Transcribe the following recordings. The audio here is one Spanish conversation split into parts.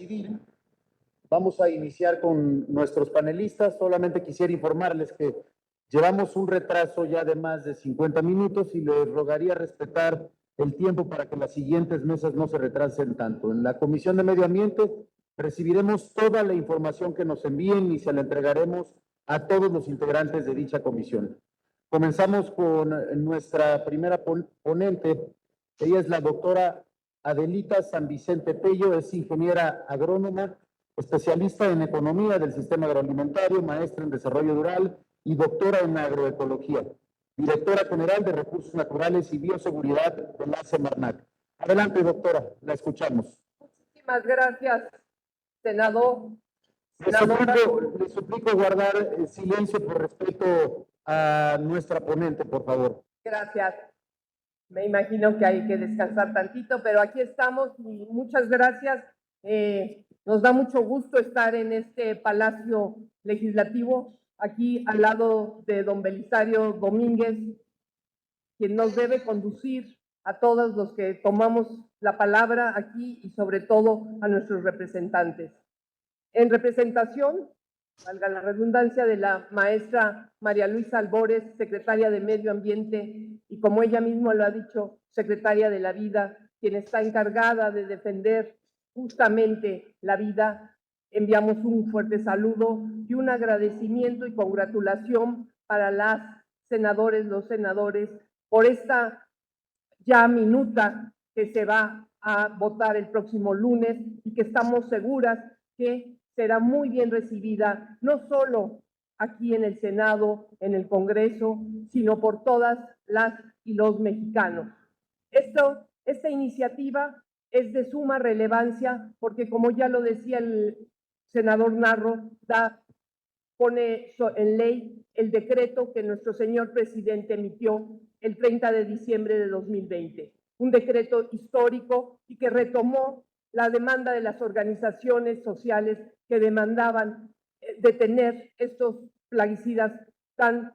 Civil. Vamos a iniciar con nuestros panelistas. Solamente quisiera informarles que llevamos un retraso ya de más de 50 minutos y les rogaría respetar el tiempo para que las siguientes mesas no se retrasen tanto. En la Comisión de Medio Ambiente recibiremos toda la información que nos envíen y se la entregaremos a todos los integrantes de dicha comisión. Comenzamos con nuestra primera ponente. Ella es la doctora Adelita San Vicente Pello, es ingeniera agrónoma, especialista en economía del sistema agroalimentario, maestra en desarrollo rural y doctora en agroecología, directora general de Recursos Naturales y Bioseguridad de la Semarnat. Adelante, doctora, la escuchamos. Muchísimas gracias, senador. Le suplico guardar silencio por respeto a nuestra ponente, por favor. Gracias. Me imagino que hay que descansar tantito, pero aquí estamos y muchas gracias. Nos da mucho gusto estar en este Palacio Legislativo, aquí al lado de don Belisario Domínguez, quien nos debe conducir a todos los que tomamos la palabra aquí y sobre todo a nuestros representantes. En representación, valga la redundancia, de la maestra María Luisa Albores, secretaria de Medio Ambiente, y como ella misma lo ha dicho, secretaria de la Vida, quien está encargada de defender justamente la vida, enviamos un fuerte saludo y un agradecimiento y congratulación para las senadores, los senadores, por esta ya minuta que se va a votar el próximo lunes y que estamos seguras que será muy bien recibida, no solo aquí en el Senado, en el Congreso, sino por todas las y los mexicanos. Esta iniciativa es de suma relevancia porque, como ya lo decía el senador Narro, pone en ley el decreto que nuestro señor presidente emitió el 30 de diciembre de 2020, un decreto histórico y que retomó la demanda de las organizaciones sociales que demandaban detener estos plaguicidas tan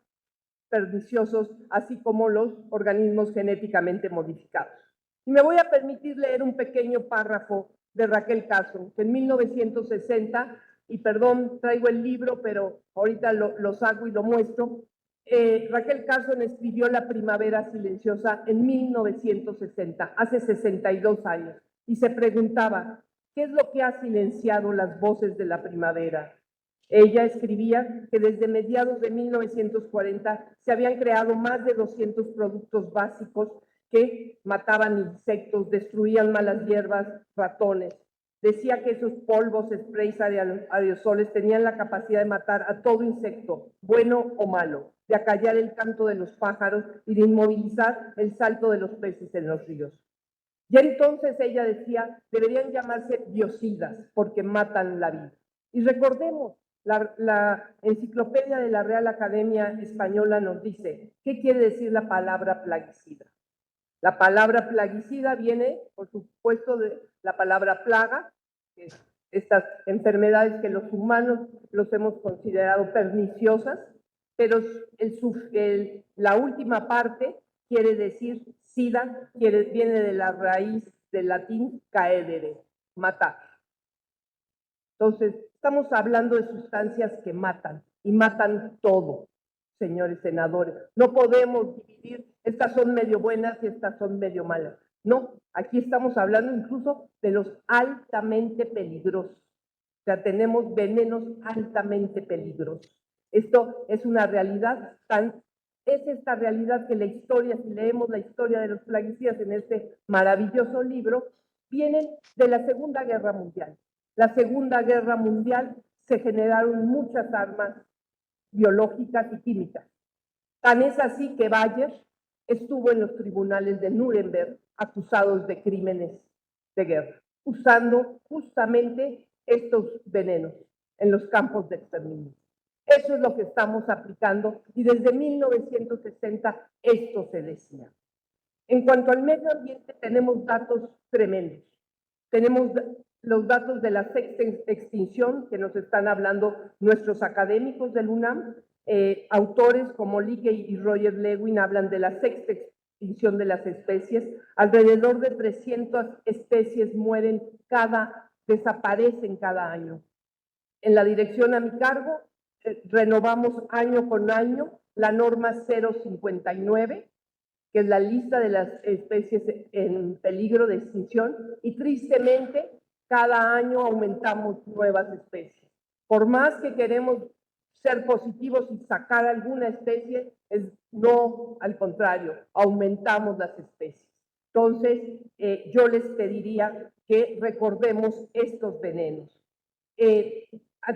perniciosos, así como los organismos genéticamente modificados. Y me voy a permitir leer un pequeño párrafo de Raquel Castro, que en 1960, y perdón, traigo el libro, pero ahorita lo saco y lo muestro, Raquel Carson escribió La Primavera Silenciosa en 1960, hace 62 años, y se preguntaba, ¿qué es lo que ha silenciado las voces de la primavera? Ella escribía que desde mediados de 1940 se habían creado más de 200 productos básicos que mataban insectos, destruían malas hierbas, ratones. Decía que esos polvos, sprays, aerosoles tenían la capacidad de matar a todo insecto, bueno o malo, de acallar el canto de los pájaros y de inmovilizar el salto de los peces en los ríos. Y entonces ella decía, deberían llamarse biocidas porque matan la vida. Y recordemos, la enciclopedia de la Real Academia Española nos dice, ¿qué quiere decir la palabra plaguicida? La palabra plaguicida viene, por supuesto, de la palabra plaga, que es estas enfermedades que los humanos los hemos considerado perniciosas, pero la última parte quiere decir sida, viene de la raíz del latín caedere, matar. Entonces, estamos hablando de sustancias que matan, y matan todo, señores senadores. No podemos dividir, estas son medio buenas y estas son medio malas. No, aquí estamos hablando incluso de los altamente peligrosos. O sea, tenemos venenos altamente peligrosos. Esto es una realidad es esta realidad que la historia, si leemos la historia de los plaguicidas en este maravilloso libro, vienen de la Segunda Guerra Mundial. La Segunda Guerra Mundial se generaron muchas armas biológicas y químicas. Tan es así que Bayer estuvo en los tribunales de Nuremberg acusados de crímenes de guerra, usando justamente estos venenos en los campos de exterminio. Eso es lo que estamos aplicando y desde 1960 esto se decía. En cuanto al medio ambiente tenemos datos tremendos. Tenemos los datos de la sexta extinción que nos están hablando nuestros académicos del UNAM. Autores como Leakey y Roger Lewin hablan de la sexta extinción de las especies. Alrededor de 300 especies mueren cada desaparecen cada año. En la dirección a mi cargo, renovamos año con año la norma 059, que es la lista de las especies en peligro de extinción, y tristemente cada año aumentamos nuevas especies. Por más que queremos ser positivos y sacar alguna especie, no, al contrario, aumentamos las especies. Entonces, yo les pediría que recordemos estos venenos.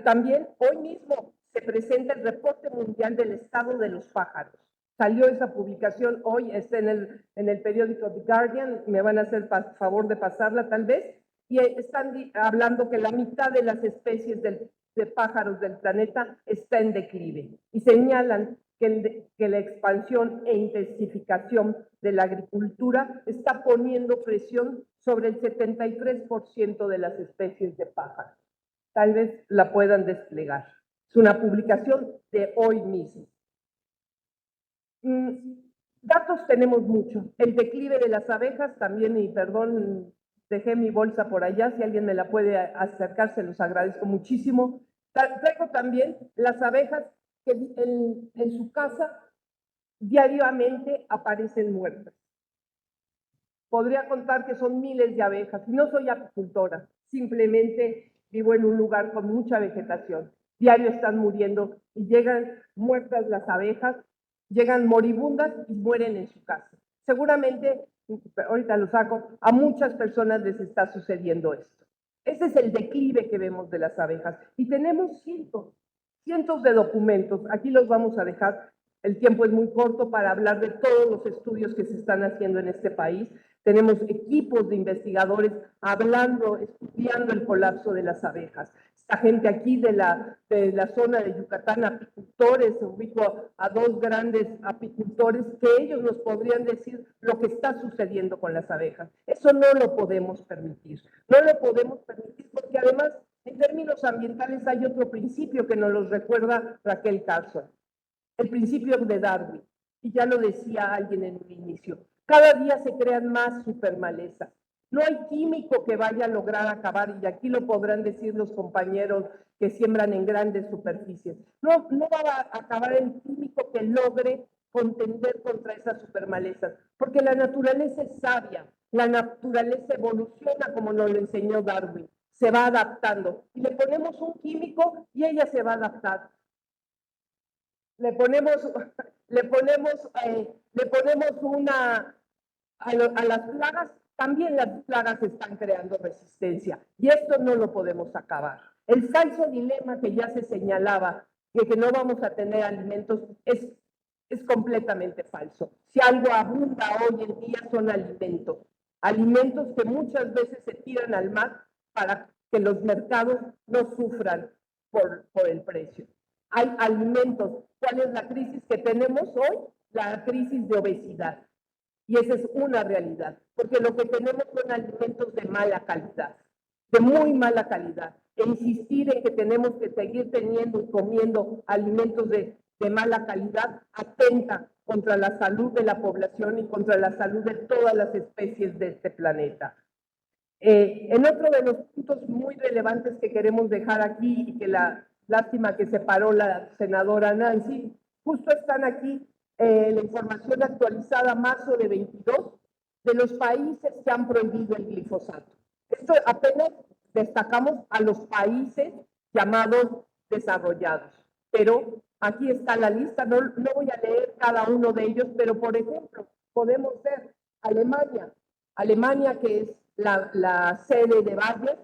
También hoy mismo se presenta el reporte mundial del estado de los pájaros. Salió esa publicación hoy, está en el periódico The Guardian, me van a hacer favor de pasarla tal vez, y están hablando que la mitad de las especies de pájaros del planeta está en declive, y señalan que la expansión e intensificación de la agricultura está poniendo presión sobre el 73% de las especies de pájaros. Tal vez la puedan desplegar. Es una publicación de hoy mismo. Datos tenemos muchos. El declive de las abejas también, y perdón, dejé mi bolsa por allá, si alguien me la puede acercar, se los agradezco muchísimo. Traigo también las abejas que en su casa diariamente aparecen muertas. Podría contar que son miles de abejas, y no soy apicultora, simplemente vivo en un lugar con mucha vegetación. Diario están muriendo y llegan muertas las abejas, llegan moribundas y mueren en su casa. Seguramente, ahorita lo saco, a muchas personas les está sucediendo esto. Ese es el declive que vemos de las abejas. Y tenemos cientos de documentos. Aquí los vamos a dejar. El tiempo es muy corto para hablar de todos los estudios que se están haciendo en este país. Tenemos equipos de investigadores hablando, estudiando el colapso de las abejas. Esta gente aquí de la zona de Yucatán, apicultores, ubico a dos grandes apicultores, que ellos nos podrían decir lo que está sucediendo con las abejas. Eso no lo podemos permitir. No lo podemos permitir porque además, en términos ambientales, hay otro principio que nos lo recuerda Raquel Carson. El principio de Darwin, y ya lo decía alguien en un inicio, cada día se crean más supermalezas. No hay químico que vaya a lograr acabar, y aquí lo podrán decir los compañeros que siembran en grandes superficies. No va a acabar el químico que logre contender contra esas supermalezas, porque la naturaleza es sabia, la naturaleza evoluciona como nos lo enseñó Darwin, se va adaptando, y le ponemos un químico y ella se va a adaptar. Le ponemos una a las plagas, también las plagas están creando resistencia, y esto no lo podemos acabar. El falso dilema que ya se señalaba, de que no vamos a tener alimentos, es completamente falso. Si algo abunda hoy en día son alimentos que muchas veces se tiran al mar para que los mercados no sufran por el precio. Hay alimentos. ¿Cuál es la crisis que tenemos hoy? La crisis de obesidad. Y esa es una realidad, porque lo que tenemos son alimentos de mala calidad, de muy mala calidad. E insistir en que tenemos que seguir teniendo y comiendo alimentos de mala calidad atenta contra la salud de la población y contra la salud de todas las especies de este planeta. En otro de los puntos muy relevantes que queremos dejar aquí, y que lástima que se paró la senadora Nancy, justo están aquí la información actualizada marzo de 22 de los países que han prohibido el glifosato. Esto apenas destacamos a los países llamados desarrollados, pero aquí está la lista, no voy a leer cada uno de ellos, pero por ejemplo, podemos ver Alemania que es la sede de Bayer,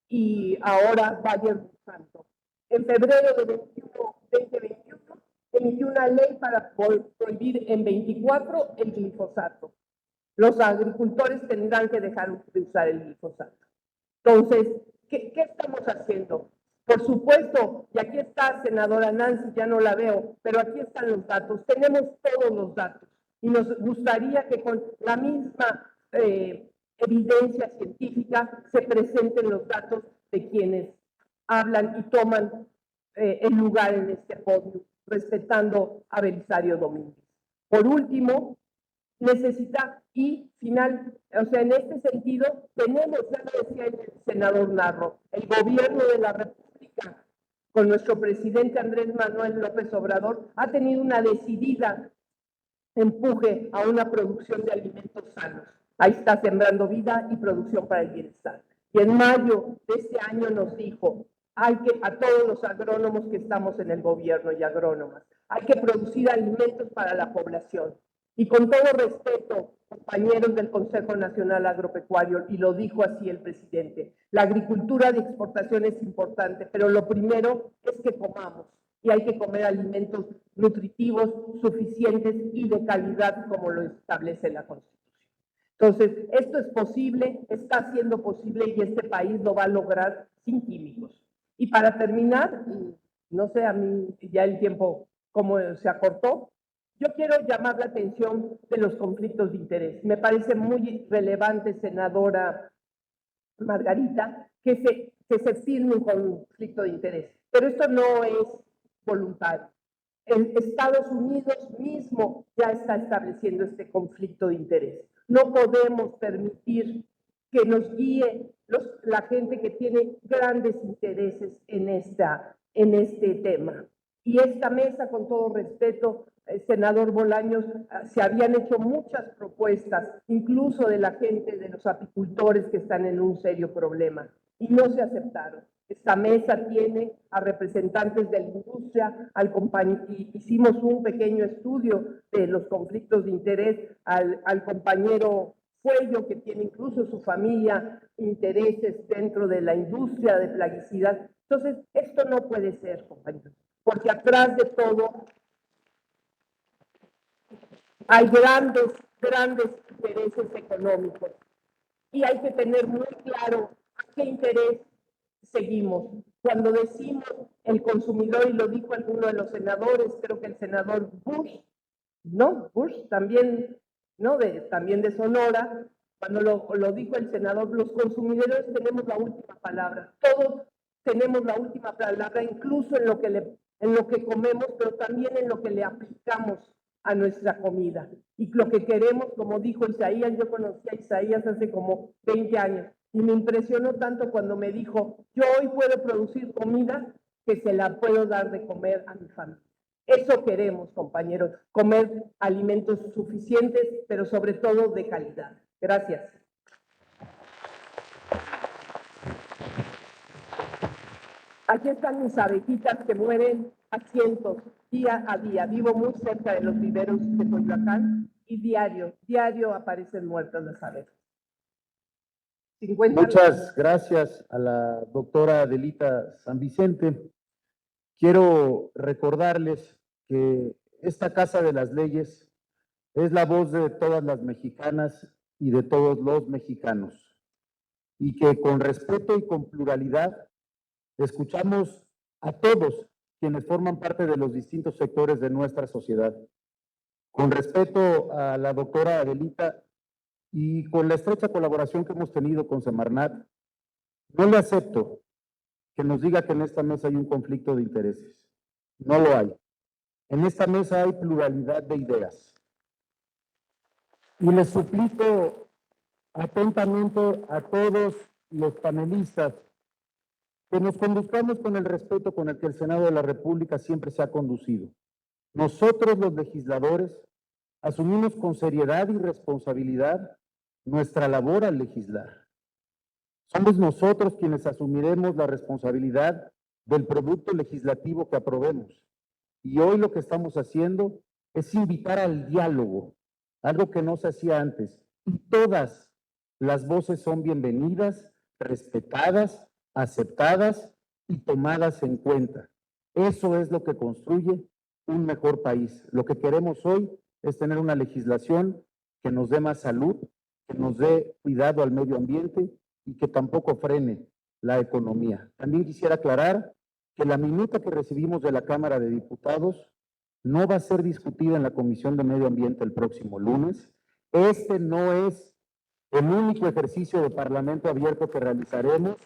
y ahora Bayer Monsanto. En febrero de 2021 emitió una ley para prohibir en 24 el glifosato. Los agricultores tendrán que dejar de usar el glifosato. Entonces, ¿qué estamos haciendo? Por supuesto, y aquí está senadora Nancy, ya no la veo, pero aquí están los datos, tenemos todos los datos, y nos gustaría que con la misma evidencia científica se presenten los datos de quienes hablan y toman el lugar en este podio, respetando a Belisario Domínguez. Por último, necesita y final, o sea, en este sentido tenemos, ya lo decía el senador Narro, el gobierno de la República con nuestro presidente Andrés Manuel López Obrador ha tenido una decidida empuje a una producción de alimentos sanos. Ahí está Sembrando Vida y Producción para el Bienestar. Y en mayo de este año nos dijo, hay que, a todos los agrónomos que estamos en el gobierno y agrónomas, hay que producir alimentos para la población. Y con todo respeto, compañeros del Consejo Nacional Agropecuario, y lo dijo así el presidente, la agricultura de exportación es importante, pero lo primero es que comamos. Y hay que comer alimentos nutritivos, suficientes y de calidad, como lo establece la Constitución. Entonces, esto es posible, está siendo posible y este país lo va a lograr sin químicos. Y para terminar, no sé a mí ya el tiempo cómo se acortó, yo quiero llamar la atención de los conflictos de interés. Me parece muy relevante, senadora Margarita, que se firme un conflicto de interés. Pero esto no es voluntario. Estados Unidos mismo ya está estableciendo este conflicto de interés. No podemos permitir que nos guíe la gente que tiene grandes intereses en este tema. Y esta mesa, con todo respeto, senador Bolaños, se habían hecho muchas propuestas, incluso de la gente, de los apicultores que están en un serio problema, y no se aceptaron. Esta mesa tiene a representantes de la industria, hicimos un pequeño estudio de los conflictos de interés al compañero Fuello, que tiene incluso su familia intereses dentro de la industria de plaguicidas. Entonces, esto no puede ser, compañeros, porque atrás de todo hay grandes intereses económicos y hay que tener muy claro a qué interés seguimos. Cuando decimos el consumidor, y lo dijo alguno de los senadores, creo que el senador Bush, ¿no? Bush también, ¿no? También de Sonora, cuando lo dijo el senador, los consumidores tenemos la última palabra. Todos tenemos la última palabra, incluso en lo que comemos, pero también en lo que le aplicamos a nuestra comida. Y lo que queremos, como dijo Isaías, yo conocí a Isaías hace como 20 años, y me impresionó tanto cuando me dijo, yo hoy puedo producir comida que se la puedo dar de comer a mi familia. Eso queremos, compañeros, comer alimentos suficientes, pero sobre todo de calidad. Gracias. Aquí están mis abejitas que mueren a cientos, día a día. Vivo muy cerca de los viveros de Coyoacán y diario aparecen muertas las abejas. Muchas gracias a la doctora Adelita San Vicente. Quiero recordarles que esta Casa de las Leyes es la voz de todas las mexicanas y de todos los mexicanos, y que con respeto y con pluralidad escuchamos a todos quienes forman parte de los distintos sectores de nuestra sociedad. Con respeto a la doctora Adelita y con la estrecha colaboración que hemos tenido con Semarnat, no le acepto que nos diga que en esta mesa hay un conflicto de intereses. No lo hay. En esta mesa hay pluralidad de ideas. Y les suplico atentamente a todos los panelistas que nos conduzcamos con el respeto con el que el Senado de la República siempre se ha conducido. Nosotros, los legisladores, asumimos con seriedad y responsabilidad nuestra labor al legislar. Somos nosotros quienes asumiremos la responsabilidad del producto legislativo que aprobemos. Y hoy lo que estamos haciendo es invitar al diálogo, algo que no se hacía antes. Y todas las voces son bienvenidas, respetadas, aceptadas y tomadas en cuenta. Eso es lo que construye un mejor país. Lo que queremos hoy es tener una legislación que nos dé más salud, que nos dé cuidado al medio ambiente y que tampoco frene la economía. También quisiera aclarar que la minuta que recibimos de la Cámara de Diputados no va a ser discutida en la Comisión de Medio Ambiente el próximo lunes. Este no es el único ejercicio de Parlamento abierto que realizaremos,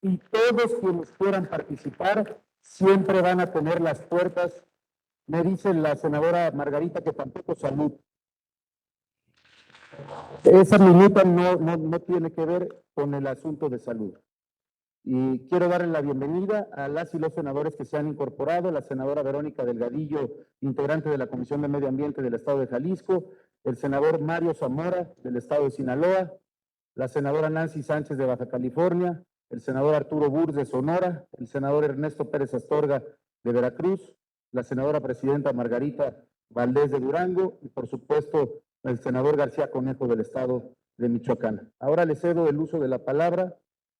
y todos quienes quieran participar siempre van a tener las puertas. Me dice la senadora Margarita que tampoco salud. Esa minuta no tiene que ver con el asunto de salud. Y quiero darle la bienvenida a las y los senadores que se han incorporado, la senadora Verónica Delgadillo, integrante de la Comisión de Medio Ambiente del Estado de Jalisco, el senador Mario Zamora del Estado de Sinaloa, la senadora Nancy Sánchez de Baja California, el senador Arturo Burs de Sonora, el senador Ernesto Pérez Astorga de Veracruz, la senadora presidenta Margarita Valdés de Durango y por supuesto el senador García Conejo del Estado de Michoacán. Ahora le cedo el uso de la palabra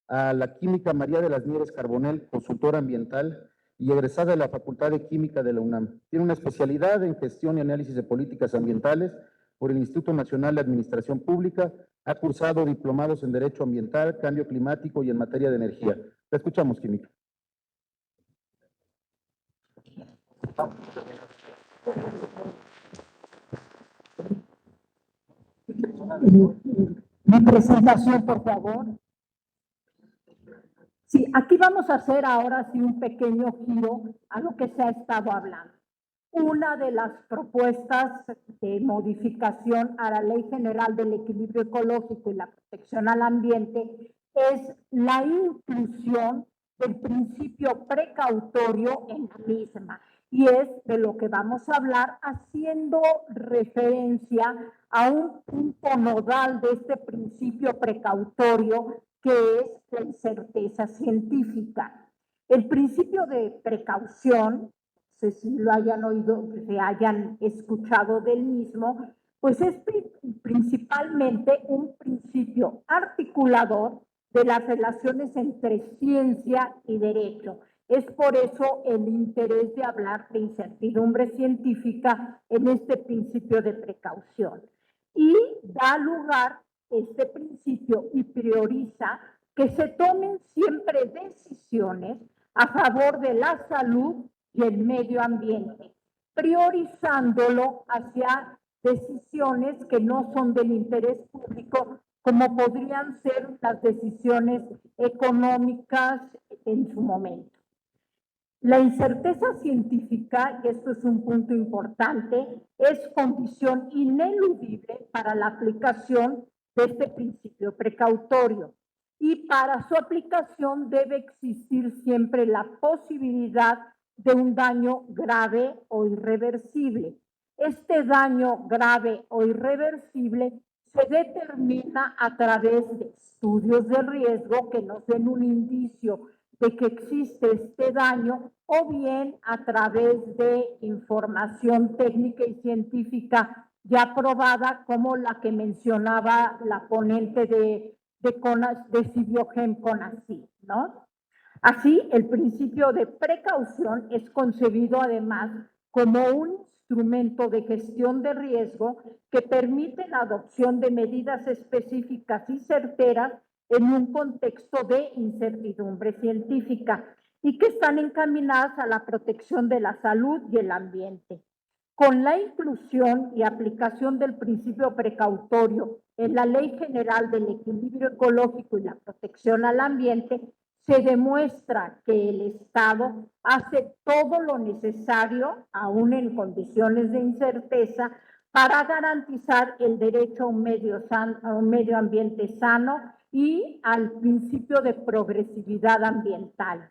a la química María de las Nieves Carbonell, consultora ambiental y egresada de la Facultad de Química de la UNAM. Tiene una especialidad en gestión y análisis de políticas ambientales por el Instituto Nacional de Administración Pública. Ha cursado diplomados en Derecho Ambiental, Cambio Climático y en materia de energía. La escuchamos, química. Mi presentación, por favor. Sí, aquí vamos a hacer ahora sí un pequeño giro a lo que se ha estado hablando. Una de las propuestas de modificación a la Ley General del Equilibrio Ecológico y la Protección al Ambiente es la inclusión del principio precautorio en la misma. Y es de lo que vamos a hablar haciendo referencia a un punto nodal de este principio precautorio que es la incerteza científica. El principio de precaución, no sé si lo hayan oído, se hayan escuchado del mismo, pues es principalmente un principio articulador de las relaciones entre ciencia y derecho. Es por eso el interés de hablar de incertidumbre científica en este principio de precaución. Y da lugar este principio y prioriza que se tomen siempre decisiones a favor de la salud y el medio ambiente, priorizándolo hacia decisiones que no son del interés público, como podrían ser las decisiones económicas en su momento. La incerteza científica, y esto es un punto importante, es condición ineludible para la aplicación de este principio precautorio. Y para su aplicación debe existir siempre la posibilidad de un daño grave o irreversible. Este daño grave o irreversible se determina a través de estudios de riesgo que nos den un indicio de que existe este daño o bien a través de información técnica y científica ya probada como la que mencionaba la ponente de Cibiogen Conacyt, ¿no? Así, el principio de precaución es concebido además como un instrumento de gestión de riesgo que permite la adopción de medidas específicas y certeras en un contexto de incertidumbre científica y que están encaminadas a la protección de la salud y el ambiente. Con la inclusión y aplicación del principio precautorio en la Ley General del Equilibrio Ecológico y la Protección al Ambiente, se demuestra que el Estado hace todo lo necesario, aún en condiciones de incerteza, para garantizar el derecho a un medio ambiente sano y al principio de progresividad ambiental.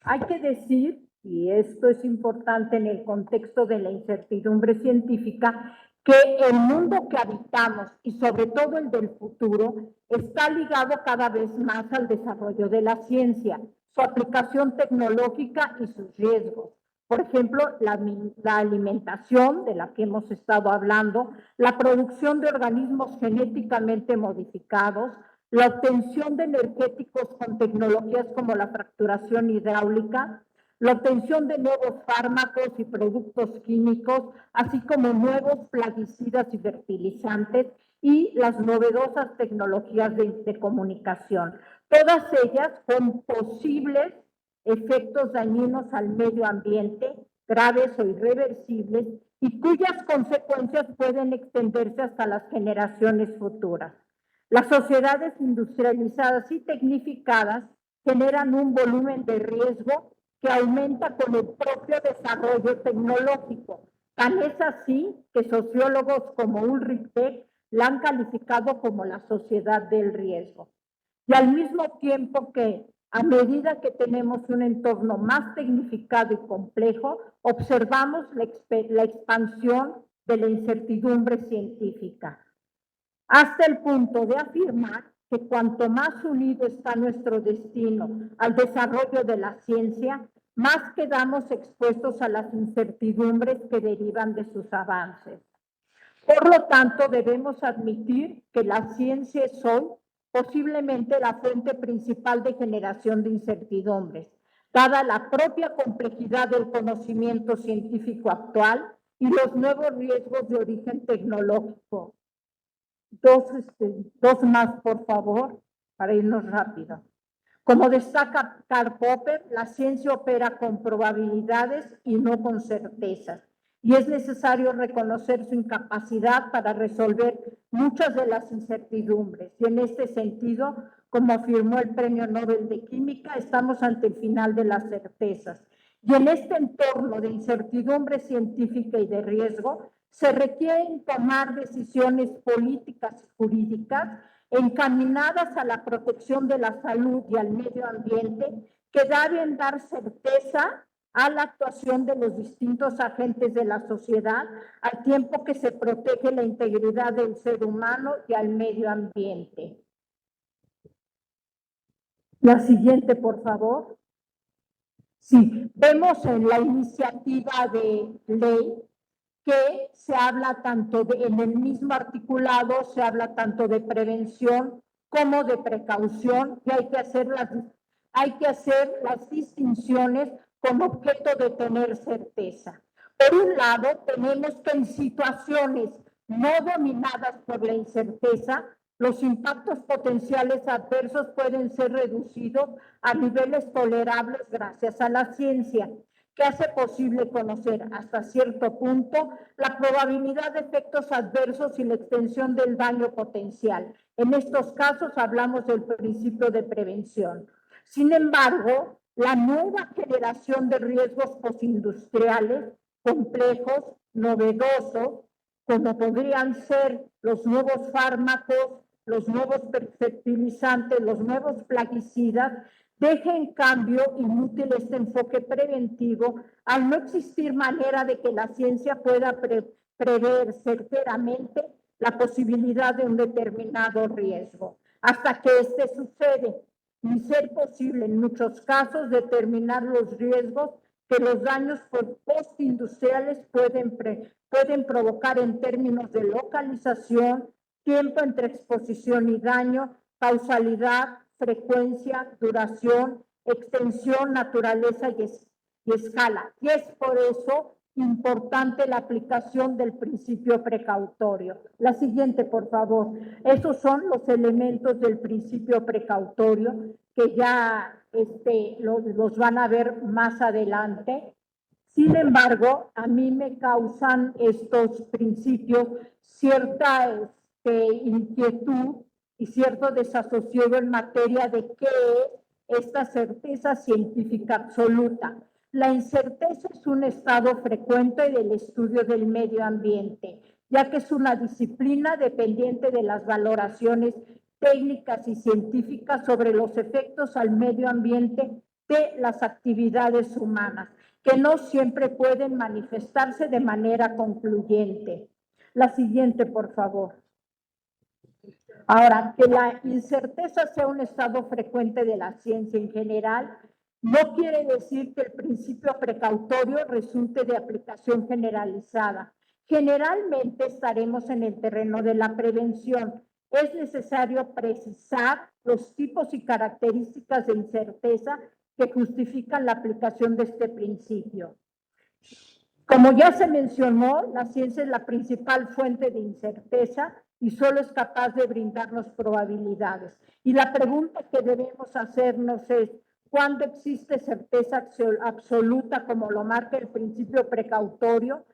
Hay que decir, y esto es importante en el contexto de la incertidumbre científica, que el mundo que habitamos y sobre todo el del futuro está ligado cada vez más al desarrollo de la ciencia, su aplicación tecnológica y sus riesgos. Por ejemplo, la alimentación de la que hemos estado hablando, la producción de organismos genéticamente modificados, la obtención de energéticos con tecnologías como la fracturación hidráulica, la obtención de nuevos fármacos y productos químicos, así como nuevos plaguicidas y fertilizantes y las novedosas tecnologías de comunicación. Todas ellas con posibles efectos dañinos al medio ambiente, graves o irreversibles, y cuyas consecuencias pueden extenderse hasta las generaciones futuras. Las sociedades industrializadas y tecnificadas generan un volumen de riesgo que aumenta con el propio desarrollo tecnológico, Tan es así que sociólogos como Ulrich Beck la han calificado como la sociedad del riesgo. Y al mismo tiempo que, a medida que tenemos un entorno más tecnificado y complejo, observamos la expansión de la incertidumbre científica, hasta el punto de afirmar que cuanto más unido está nuestro destino al desarrollo de la ciencia, más quedamos expuestos a las incertidumbres que derivan de sus avances. Por lo tanto, debemos admitir que la ciencia es hoy posiblemente la fuente principal de generación de incertidumbres, dada la propia complejidad del conocimiento científico actual y los nuevos riesgos de origen tecnológico. Dos más, por favor, para irnos rápido. Como destaca Karl Popper, la ciencia opera con probabilidades y no con certezas, y es necesario reconocer su incapacidad para resolver muchas de las incertidumbres. Y en este sentido, como afirmó el Premio Nobel de Química, estamos ante el final de las certezas. Y en este entorno de incertidumbre científica y de riesgo, se requieren tomar decisiones políticas y jurídicas encaminadas a la protección de la salud y al medio ambiente, que deben dar certeza a la actuación de los distintos agentes de la sociedad, al tiempo que se protege la integridad del ser humano y al medio ambiente. La siguiente, por favor. Sí, vemos en la iniciativa de ley que se habla tanto en el mismo articulado, se habla tanto de prevención como de precaución, y hay que hacer las distinciones con objeto de tener certeza. Por un lado, tenemos que en situaciones no dominadas por la incerteza, los impactos potenciales adversos pueden ser reducidos a niveles tolerables gracias a la ciencia, que hace posible conocer hasta cierto punto la probabilidad de efectos adversos y la extensión del daño potencial. En estos casos hablamos del principio de prevención. Sin embargo, la nueva generación de riesgos postindustriales complejos, novedosos, como podrían ser los nuevos fármacos, los nuevos fertilizantes, los nuevos plaguicidas, deja en cambio inútil este enfoque preventivo al no existir manera de que la ciencia pueda prever certeramente la posibilidad de un determinado riesgo. Hasta que este sucede, ni ser posible en muchos casos determinar los riesgos que los daños postindustriales pueden provocar en términos de localización, tiempo entre exposición y daño, causalidad, frecuencia, duración, extensión, naturaleza y escala. Y es por eso importante la aplicación del principio precautorio. La siguiente, por favor. Esos son los elementos del principio precautorio que ya los van a ver más adelante. Sin embargo, a mí me causan estos principios cierta inquietud y cierto desasosiego en materia de qué es esta certeza científica absoluta. La incerteza es un estado frecuente del estudio del medio ambiente, ya que es una disciplina dependiente de las valoraciones técnicas y científicas sobre los efectos al medio ambiente de las actividades humanas, que no siempre pueden manifestarse de manera concluyente. La siguiente, por favor. Ahora, que la incerteza sea un estado frecuente de la ciencia en general, no quiere decir que el principio precautorio resulte de aplicación generalizada. Generalmente estaremos en el terreno de la prevención. Es necesario precisar los tipos y características de incerteza que justifican la aplicación de este principio. Como ya se mencionó, la ciencia es la principal fuente de incerteza y solo es capaz de brindarnos probabilidades. Y la pregunta que debemos hacernos es, ¿cuándo existe certeza absoluta, como lo marca el principio precautorio,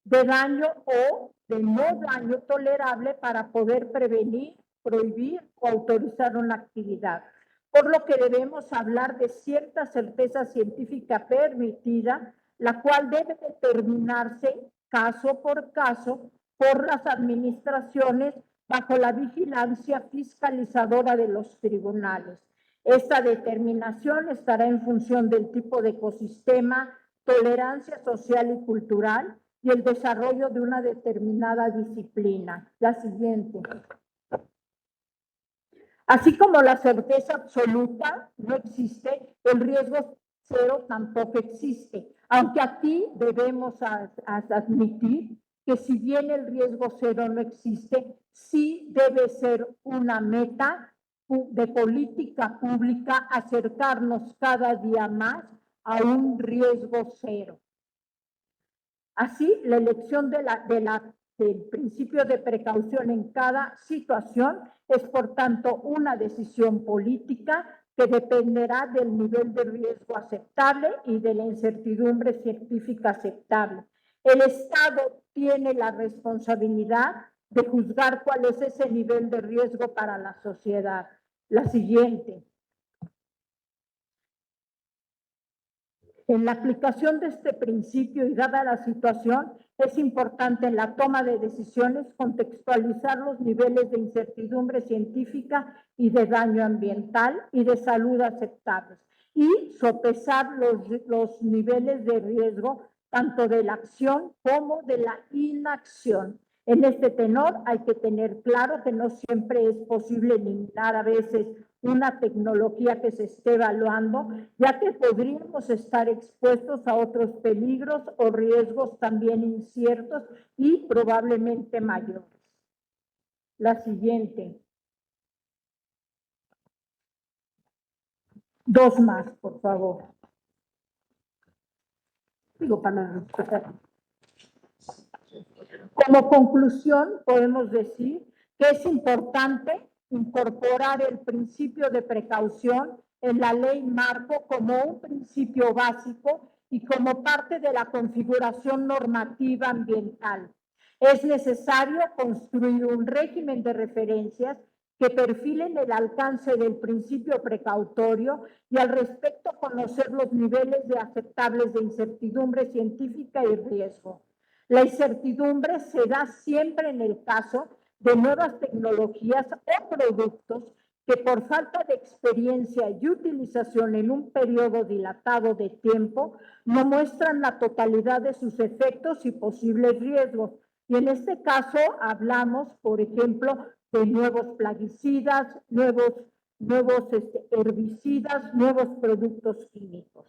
de daño o de no daño tolerable para poder prevenir, prohibir o autorizar una actividad? Por lo que debemos hablar de cierta certeza científica permitida, la cual debe determinarse caso por caso por las administraciones bajo la vigilancia fiscalizadora de los tribunales. Esta determinación estará en función del tipo de ecosistema, tolerancia social y cultural y el desarrollo de una determinada disciplina. La siguiente. Así como la certeza absoluta no existe, el riesgo cero tampoco existe. Aunque aquí debemos admitir que si bien el riesgo cero no existe, sí debe ser una meta de política pública acercarnos cada día más a un riesgo cero. Así, la elección del principio de precaución en cada situación es, por tanto, una decisión política que dependerá del nivel de riesgo aceptable y de la incertidumbre científica aceptable. El Estado tiene la responsabilidad de juzgar cuál es ese nivel de riesgo para la sociedad. La siguiente. En la aplicación de este principio y dada la situación, es importante en la toma de decisiones contextualizar los niveles de incertidumbre científica y de daño ambiental y de salud aceptables y sopesar los niveles de riesgo tanto de la acción como de la inacción. En este tenor hay que tener claro que no siempre es posible eliminar a veces una tecnología que se esté evaluando, ya que podríamos estar expuestos a otros peligros o riesgos también inciertos y probablemente mayores. La siguiente. Dos más, por favor. Digo, para respetar. Como conclusión, podemos decir que es importante incorporar el principio de precaución en la ley marco como un principio básico y como parte de la configuración normativa ambiental. Es necesario construir un régimen de referencias que perfilen el alcance del principio precautorio y al respecto conocer los niveles de aceptables de incertidumbre científica y riesgo. La incertidumbre se da siempre en el caso de nuevas tecnologías o productos que por falta de experiencia y utilización en un periodo dilatado de tiempo no muestran la totalidad de sus efectos y posibles riesgos. Y en este caso hablamos, por ejemplo, de nuevos plaguicidas, nuevos herbicidas, nuevos productos químicos.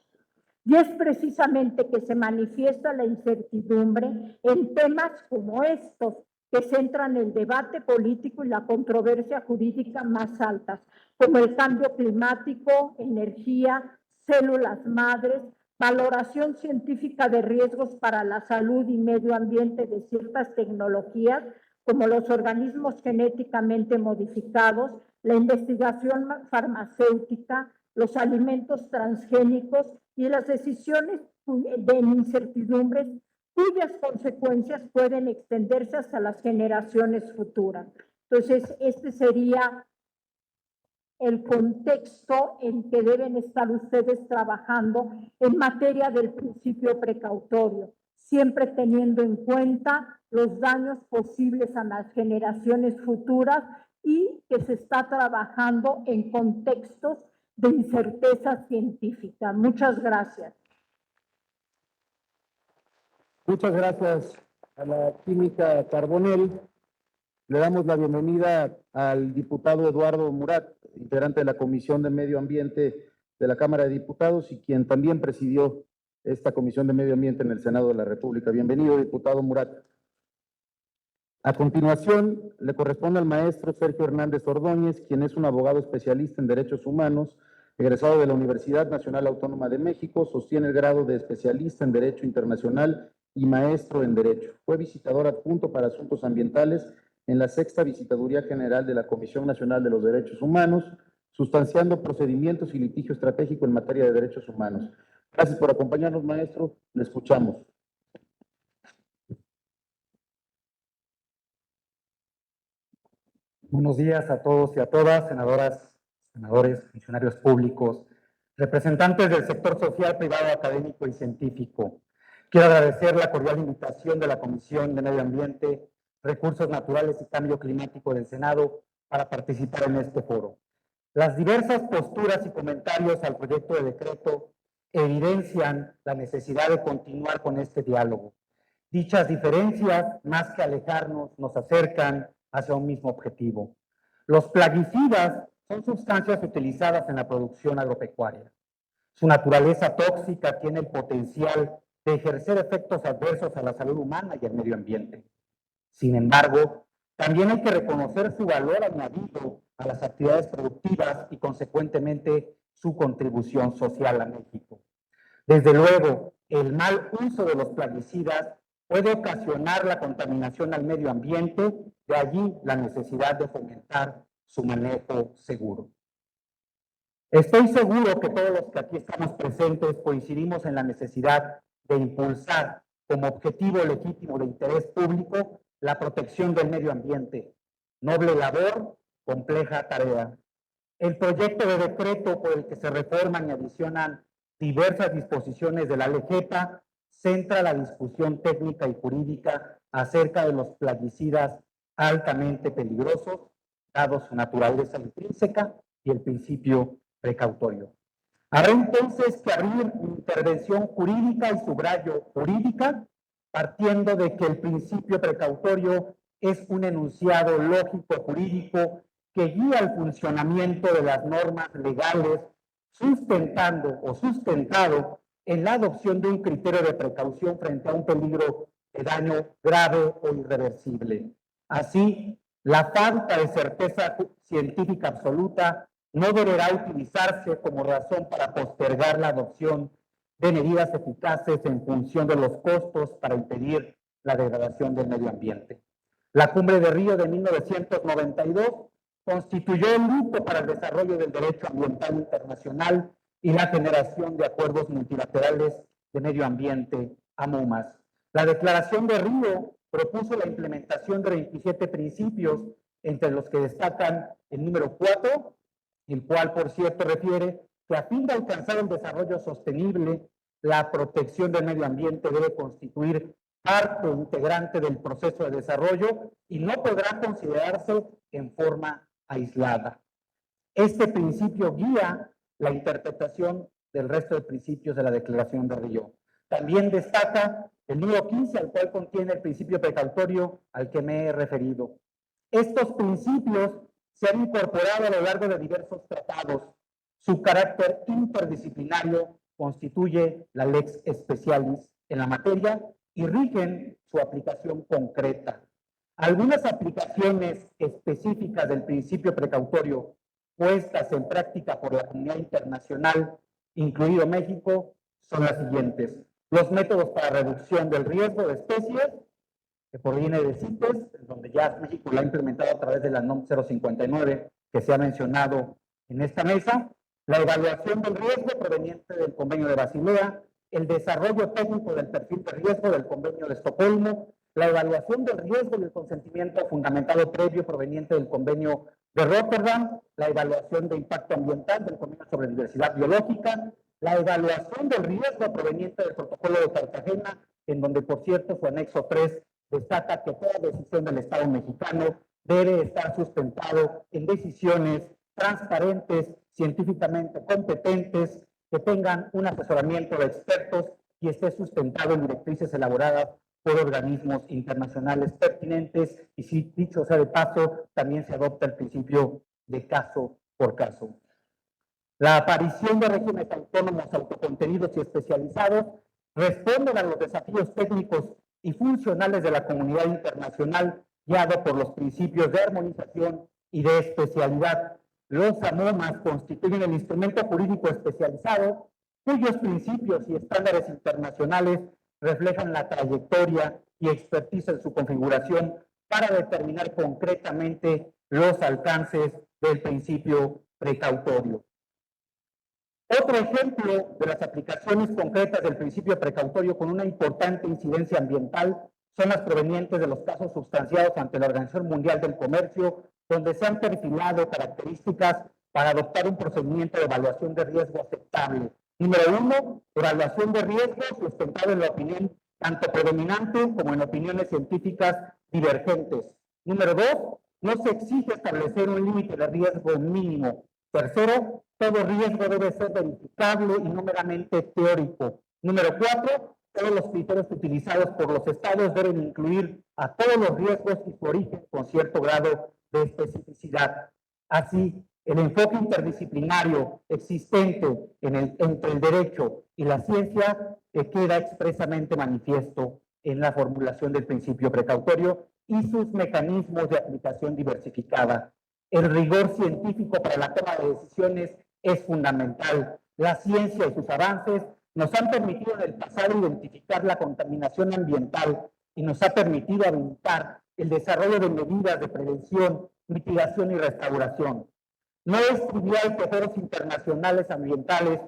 Y es precisamente que se manifiesta la incertidumbre en temas como estos, que centran el debate político y la controversia jurídica más altas, como el cambio climático, energía, células madres, valoración científica de riesgos para la salud y medio ambiente de ciertas tecnologías, como los organismos genéticamente modificados, la investigación farmacéutica, los alimentos transgénicos y las decisiones de incertidumbres cuyas consecuencias pueden extenderse hasta las generaciones futuras. Entonces, este sería el contexto en que deben estar ustedes trabajando en materia del principio precautorio, siempre teniendo en cuenta los daños posibles a las generaciones futuras y que se está trabajando en contextos de incerteza científica. Muchas gracias. Muchas gracias a la química Carbonell. Le damos la bienvenida al diputado Eduardo Murat, integrante de la Comisión de Medio Ambiente de la Cámara de Diputados y quien también presidió esta Comisión de Medio Ambiente en el Senado de la República. Bienvenido, diputado Murat. A continuación, le corresponde al maestro Sergio Hernández Ordóñez, quien es un abogado especialista en derechos humanos, egresado de la Universidad Nacional Autónoma de México, sostiene el grado de especialista en Derecho Internacional y maestro en Derecho. Fue visitador adjunto para asuntos ambientales en la 6ª Visitaduría General de la Comisión Nacional de los Derechos Humanos, sustanciando procedimientos y litigio estratégico en materia de derechos humanos. Gracias por acompañarnos, maestro. Le escuchamos. Buenos días a todos y a todas, senadoras, senadores, funcionarios públicos, representantes del sector social, privado, académico y científico. Quiero agradecer la cordial invitación de la Comisión de Medio Ambiente, Recursos Naturales y Cambio Climático del Senado para participar en este foro. Las diversas posturas y comentarios al proyecto de decreto evidencian la necesidad de continuar con este diálogo. Dichas diferencias, más que alejarnos, nos acercan hacia un mismo objetivo. Los plaguicidas son sustancias utilizadas en la producción agropecuaria. Su naturaleza tóxica tiene el potencial de ejercer efectos adversos a la salud humana y al medio ambiente. Sin embargo, también hay que reconocer su valor añadido a las actividades productivas y, consecuentemente, su contribución social a México. Desde luego, el mal uso de los plaguicidas puede ocasionar la contaminación al medio ambiente, de allí la necesidad de fomentar su manejo seguro. Estoy seguro que todos los que aquí estamos presentes coincidimos en la necesidad de impulsar como objetivo legítimo de interés público la protección del medio ambiente. Noble labor, compleja tarea. El proyecto de decreto por el que se reforman y adicionan diversas disposiciones de la LEGEPA centra la discusión técnica y jurídica acerca de los plaguicidas altamente peligrosos, dado su naturaleza intrínseca y el principio precautorio. Habrá entonces que abrir intervención jurídica y subrayo jurídica, partiendo de que el principio precautorio es un enunciado lógico jurídico que guía el funcionamiento de las normas legales, sustentado en la adopción de un criterio de precaución frente a un peligro de daño grave o irreversible. Así, la falta de certeza científica absoluta no deberá utilizarse como razón para postergar la adopción de medidas eficaces en función de los costos para impedir la degradación del medio ambiente. La Cumbre de Río de 1992 constituyó el hito para el desarrollo del derecho ambiental internacional y la generación de acuerdos multilaterales de medio ambiente, AMUMAS. La Declaración de Río propuso la implementación de 27 principios, entre los que destacan el número 4, el cual, por cierto, refiere que a fin de alcanzar el desarrollo sostenible, la protección del medio ambiente debe constituir parte integrante del proceso de desarrollo y no podrá considerarse en forma aislada. Este principio guía la interpretación del resto de principios de la Declaración de Río. También destaca el número 15, al cual contiene el principio precautorio al que me he referido. Estos principios se han incorporado a lo largo de diversos tratados. Su carácter interdisciplinario constituye la lex specialis en la materia y rigen su aplicación concreta. Algunas aplicaciones específicas del principio precautorio puestas en práctica por la comunidad internacional, incluido México, son las siguientes. Los métodos para reducción del riesgo de especies, que proviene de CITES, donde ya México lo ha implementado a través de la NOM 059, que se ha mencionado en esta mesa, la evaluación del riesgo proveniente del Convenio de Basilea, el desarrollo técnico del perfil de riesgo del Convenio de Estocolmo, la evaluación del riesgo y el consentimiento fundamentado previo proveniente del Convenio de Rotterdam, la evaluación de impacto ambiental del Convenio sobre Diversidad Biológica, la evaluación del riesgo proveniente del Protocolo de Cartagena, en donde, por cierto, su anexo 3 destaca que toda decisión del Estado mexicano debe estar sustentado en decisiones transparentes, científicamente competentes, que tengan un asesoramiento de expertos y esté sustentado en directrices elaboradas por organismos internacionales pertinentes y, si dicho sea de paso, también se adopta el principio de caso por caso. La aparición de regímenes autónomos autocontenidos y especializados responden a los desafíos técnicos y funcionales de la comunidad internacional, guiado por los principios de armonización y de especialidad. Los AMOMAS constituyen el instrumento jurídico especializado, cuyos principios y estándares internacionales reflejan la trayectoria y expertise en su configuración para determinar concretamente los alcances del principio precautorio. Otro ejemplo de las aplicaciones concretas del principio precautorio con una importante incidencia ambiental son las provenientes de los casos sustanciados ante la Organización Mundial del Comercio, donde se han perfilado características para adoptar un procedimiento de evaluación de riesgo aceptable. Número 1, evaluación de riesgo sustentado en la opinión tanto predominante como en opiniones científicas divergentes. Número 2, no se exige establecer un límite de riesgo mínimo. Tercero, todo riesgo debe ser verificable y no meramente teórico. Número 4, todos los criterios utilizados por los estados deben incluir a todos los riesgos y su origen con cierto grado de especificidad. Así, el enfoque interdisciplinario existente entre el derecho y la ciencia queda expresamente manifiesto en la formulación del principio precautorio y sus mecanismos de aplicación diversificada. El rigor científico para la toma de decisiones es fundamental. La ciencia y sus avances nos han permitido en el pasado identificar la contaminación ambiental y nos ha permitido habilitar el desarrollo de medidas de prevención, mitigación y restauración. No es trivial que foros internacionales ambientales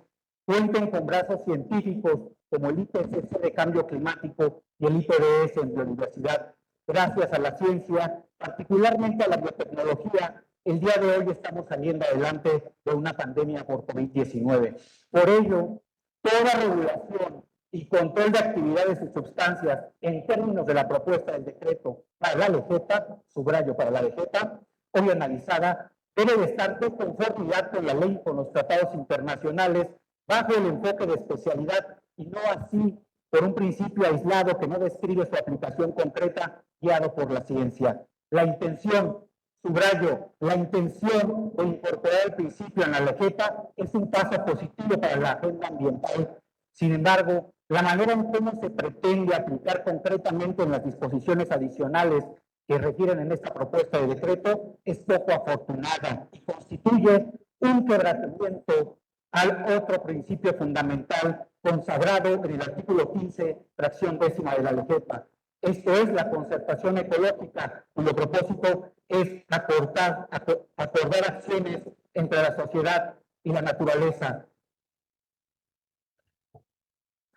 cuenten con brazos científicos como el IPCC de Cambio Climático y el IPBES en Biodiversidad. Gracias a la ciencia, particularmente a la biotecnología, el día de hoy estamos saliendo adelante de una pandemia por COVID-19. Por ello, toda regulación y control de actividades y sustancias en términos de la propuesta del decreto para la LGETA, subrayo para la LGETA, hoy analizada, debe de estar de conformidad con la ley y con los tratados internacionales bajo el enfoque de especialidad y no así por un principio aislado que no describe su aplicación concreta guiado por la ciencia. La intención, subrayo, la intención de incorporar el principio en la LGETA es un paso positivo para la agenda ambiental. Sin embargo, la manera en cómo se pretende aplicar concretamente en las disposiciones adicionales que refieren en esta propuesta de decreto es poco afortunada y constituye un quebrantamiento al otro principio fundamental consagrado en el artículo 15, fracción 10ª de la LGETA. Esto es la concertación ecológica, cuyo propósito es acordar acciones entre la sociedad y la naturaleza.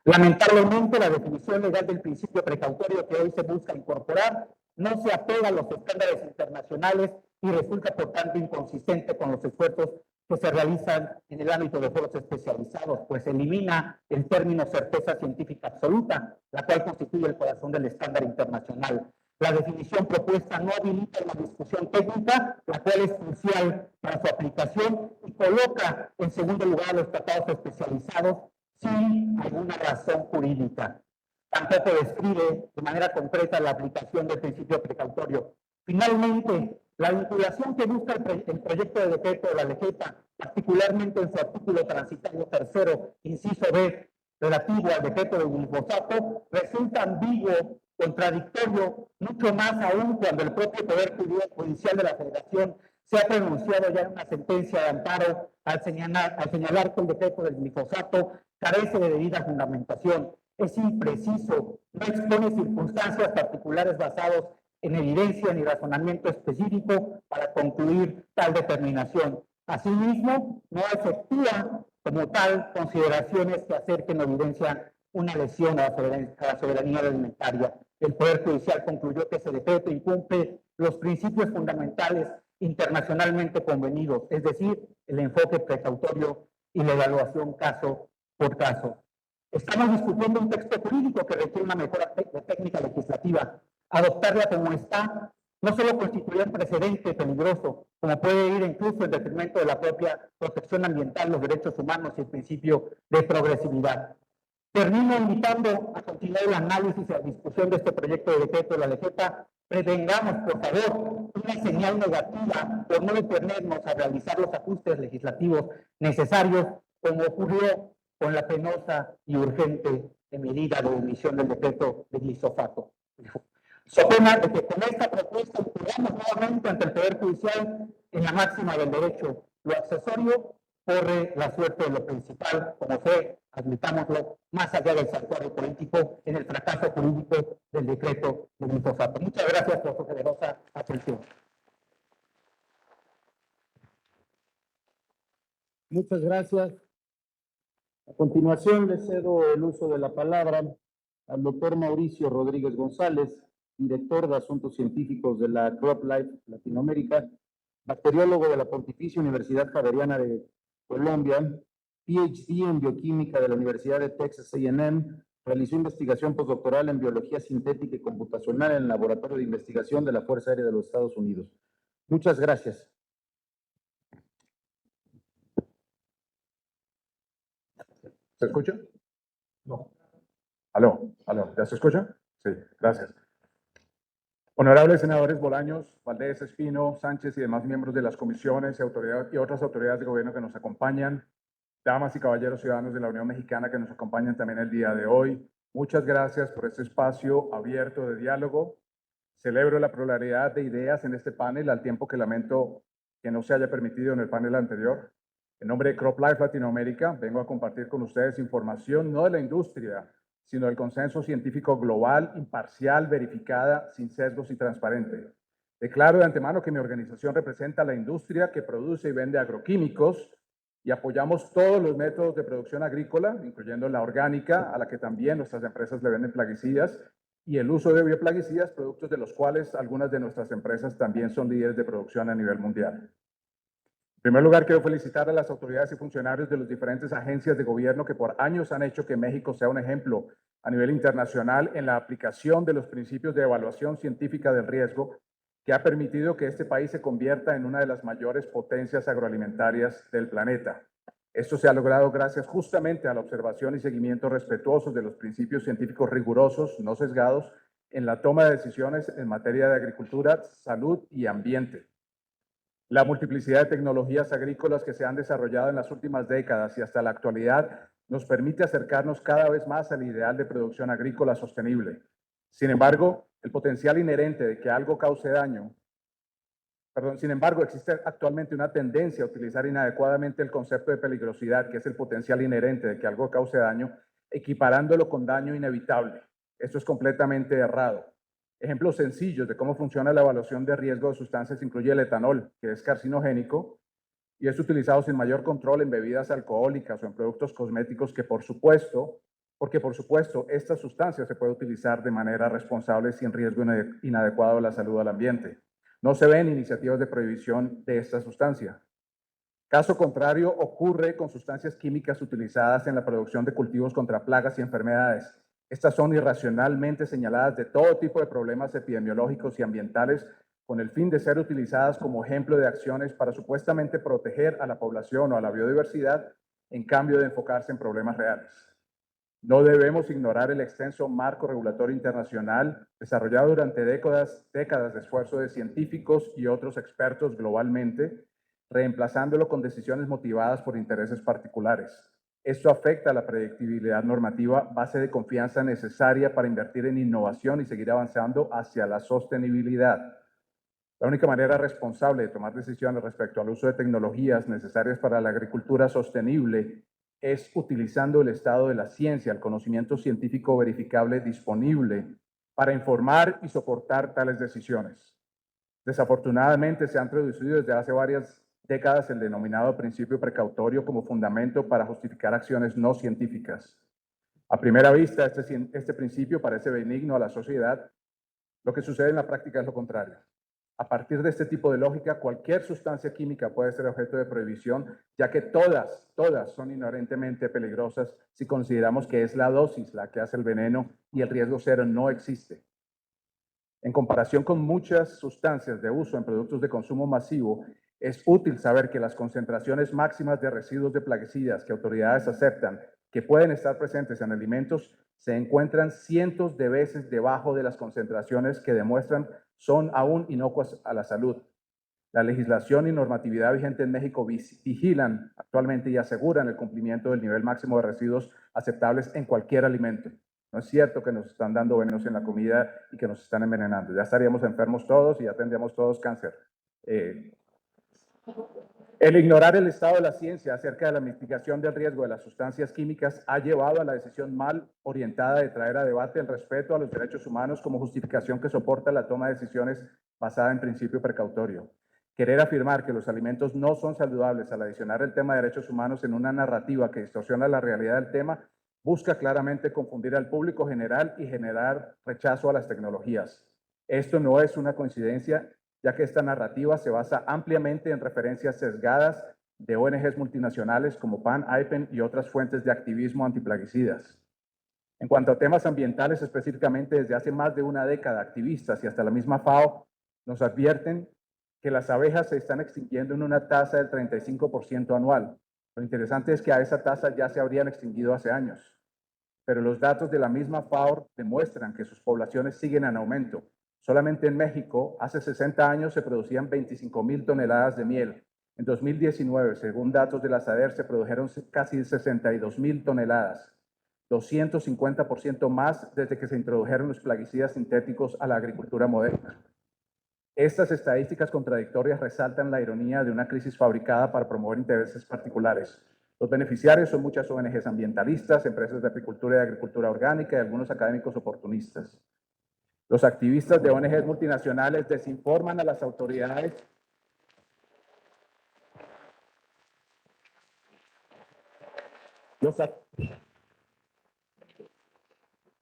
Lamentablemente, la definición legal del principio precautorio que hoy se busca incorporar no se apega a los estándares internacionales y resulta, por tanto, inconsistente con los esfuerzos que se realizan en el ámbito de foros especializados, pues elimina el término certeza científica absoluta, la cual constituye el corazón del estándar internacional. La definición propuesta no habilita una discusión técnica, la cual es crucial para su aplicación y coloca en segundo lugar a los tratados especializados sin alguna razón jurídica. Tampoco describe de manera concreta la aplicación del principio precautorio. Finalmente, la vinculación que busca el proyecto de decreto de la LGETA, particularmente en su artículo transitorio tercero, inciso B, relativo al decreto de glifosato, resulta ambiguo, contradictorio, mucho más aún cuando el propio Poder Judicial de la Federación se ha pronunciado ya en una sentencia de amparo al señalar que el decreto del glifosato carece de debida fundamentación. Es impreciso, no expone circunstancias particulares basadas en evidencia ni razonamiento específico para concluir tal determinación. Asimismo, no efectúa como tal consideraciones que acerquen o evidencian una lesión a la soberanía alimentaria. El Poder Judicial concluyó que ese decreto incumple los principios fundamentales internacionalmente convenidos, es decir, el enfoque precautorio y la evaluación caso por caso. Estamos discutiendo un texto jurídico que requiere una mejora técnica legislativa. Adoptarla como está no solo constituye un precedente peligroso, como puede ir incluso en detrimento de la propia protección ambiental, los derechos humanos y el principio de progresividad. Termino invitando a continuar el análisis y la discusión de este proyecto de decreto de la LGETA. Pretengamos, por favor, una señal negativa por no detenernos a realizar los ajustes legislativos necesarios, como ocurrió con la penosa y urgente medida de omisión del decreto de glifosato. So pena de que con esta propuesta incurramos nuevamente ante el Poder Judicial en la máxima del derecho. Lo accesorio corre la suerte de lo principal, como fue, admitámoslo, más allá del santuario político, en el fracaso jurídico del decreto de glifosato. Muchas gracias por su generosa atención. Muchas gracias. A continuación, le cedo el uso de la palabra al doctor Mauricio Rodríguez González, director de Asuntos Científicos de la CropLife Latinoamérica, bacteriólogo de la Pontificia Universidad Javeriana de Colombia, PhD en Bioquímica de la Universidad de Texas A&M, Realizó investigación postdoctoral en biología sintética y computacional en el Laboratorio de Investigación de la Fuerza Aérea de los Estados Unidos. Muchas gracias. ¿Se escucha? No. Aló, ¿ya se escucha? Sí, gracias. Honorables senadores Bolaños, Valdés, Espino, Sánchez y demás miembros de las comisiones y otras autoridades de gobierno que nos acompañan, damas y caballeros ciudadanos de la Unión Mexicana que nos acompañan también el día de hoy, muchas gracias por este espacio abierto de diálogo. Celebro la pluralidad de ideas en este panel, al tiempo que lamento que no se haya permitido en el panel anterior. En nombre de CropLife Latinoamérica, vengo a compartir con ustedes información no de la industria, sino del consenso científico global, imparcial, verificada, sin sesgos y transparente. Declaro de antemano que mi organización representa a la industria que produce y vende agroquímicos y apoyamos todos los métodos de producción agrícola, incluyendo la orgánica, a la que también nuestras empresas le venden plaguicidas, y el uso de bioplaguicidas, productos de los cuales algunas de nuestras empresas también son líderes de producción a nivel mundial. En primer lugar, quiero felicitar a las autoridades y funcionarios de las diferentes agencias de gobierno que por años han hecho que México sea un ejemplo a nivel internacional en la aplicación de los principios de evaluación científica del riesgo, que ha permitido que este país se convierta en una de las mayores potencias agroalimentarias del planeta. Esto se ha logrado gracias justamente a la observación y seguimiento respetuosos de los principios científicos rigurosos, no sesgados, en la toma de decisiones en materia de agricultura, salud y ambiente. La multiplicidad de tecnologías agrícolas que se han desarrollado en las últimas décadas y hasta la actualidad nos permite acercarnos cada vez más al ideal de producción agrícola sostenible. Sin embargo, el potencial inherente de que algo cause daño, sin embargo, existe actualmente una tendencia a utilizar inadecuadamente el concepto de peligrosidad, que es el potencial inherente de que algo cause daño, equiparándolo con daño inevitable. Esto es completamente errado. Ejemplos sencillos de cómo funciona la evaluación de riesgo de sustancias incluye el etanol, que es carcinogénico y es utilizado sin mayor control en bebidas alcohólicas o en productos cosméticos porque por supuesto esta sustancia se puede utilizar de manera responsable sin riesgo inadecuado a la salud o al ambiente. No se ven iniciativas de prohibición de esta sustancia. Caso contrario ocurre con sustancias químicas utilizadas en la producción de cultivos contra plagas y enfermedades. Estas son irracionalmente señaladas de todo tipo de problemas epidemiológicos y ambientales con el fin de ser utilizadas como ejemplo de acciones para supuestamente proteger a la población o a la biodiversidad, en cambio de enfocarse en problemas reales. No debemos ignorar el extenso marco regulatorio internacional desarrollado durante décadas de esfuerzo de científicos y otros expertos globalmente, reemplazándolo con decisiones motivadas por intereses particulares. Esto afecta a la predictibilidad normativa, base de confianza necesaria para invertir en innovación y seguir avanzando hacia la sostenibilidad. La única manera responsable de tomar decisiones respecto al uso de tecnologías necesarias para la agricultura sostenible es utilizando el estado de la ciencia, el conocimiento científico verificable disponible para informar y soportar tales decisiones. Desafortunadamente se ha introducido desde hace varias décadas el denominado principio precautorio como fundamento para justificar acciones no científicas. A primera vista, este principio parece benigno a la sociedad. Lo que sucede en la práctica es lo contrario. A partir de este tipo de lógica, cualquier sustancia química puede ser objeto de prohibición, ya que todas son inherentemente peligrosas si consideramos que es la dosis la que hace el veneno y el riesgo cero no existe. En comparación con muchas sustancias de uso en productos de consumo masivo, es útil saber que las concentraciones máximas de residuos de plaguicidas que autoridades aceptan que pueden estar presentes en alimentos se encuentran cientos de veces debajo de las concentraciones que demuestran son aún inocuas a la salud. La legislación y normatividad vigente en México vigilan actualmente y aseguran el cumplimiento del nivel máximo de residuos aceptables en cualquier alimento. No es cierto que nos están dando venenos en la comida y que nos están envenenando. Ya estaríamos enfermos todos y ya tendríamos todos cáncer. El ignorar el estado de la ciencia acerca de la mitigación del riesgo de las sustancias químicas ha llevado a la decisión mal orientada de traer a debate el respeto a los derechos humanos como justificación que soporta la toma de decisiones basada en principio precautorio. Querer afirmar que los alimentos no son saludables al adicionar el tema de derechos humanos en una narrativa que distorsiona la realidad del tema busca claramente confundir al público general y generar rechazo a las tecnologías. Esto no es una coincidencia, ya que esta narrativa se basa ampliamente en referencias sesgadas de ONGs multinacionales como PAN, AIPEN y otras fuentes de activismo antiplaguicidas. En cuanto a temas ambientales, específicamente desde hace más de una década, activistas y hasta la misma FAO nos advierten que las abejas se están extinguiendo en una tasa del 35% anual. Lo interesante es que a esa tasa ya se habrían extinguido hace años, pero los datos de la misma FAO demuestran que sus poblaciones siguen en aumento. Solamente en México, hace 60 años se producían 25,000 toneladas de miel. En 2019, según datos de la SADER, se produjeron casi 62,000 toneladas, 250% más desde que se introdujeron los plaguicidas sintéticos a la agricultura moderna. Estas estadísticas contradictorias resaltan la ironía de una crisis fabricada para promover intereses particulares. Los beneficiarios son muchas ONGs ambientalistas, empresas de apicultura y agricultura orgánica y algunos académicos oportunistas. Los activistas de ONGs multinacionales desinforman a las autoridades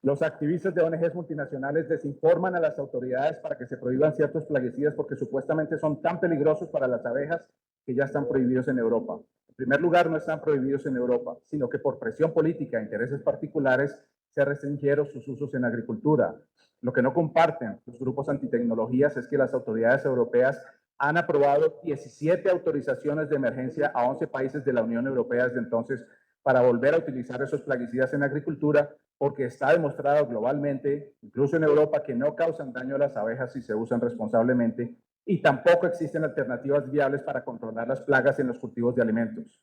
Los activistas de ONGs multinacionales desinforman a las autoridades para que se prohíban ciertos plaguicidas porque supuestamente son tan peligrosos para las abejas que ya están prohibidos en Europa. En primer lugar, no están prohibidos en Europa, sino que por presión política e intereses particulares se restringieron sus usos en agricultura. Lo que no comparten los grupos antitecnologías es que las autoridades europeas han aprobado 17 autorizaciones de emergencia a 11 países de la Unión Europea desde entonces para volver a utilizar esos plaguicidas en agricultura, porque está demostrado globalmente, incluso en Europa, que no causan daño a las abejas si se usan responsablemente, y tampoco existen alternativas viables para controlar las plagas en los cultivos de alimentos.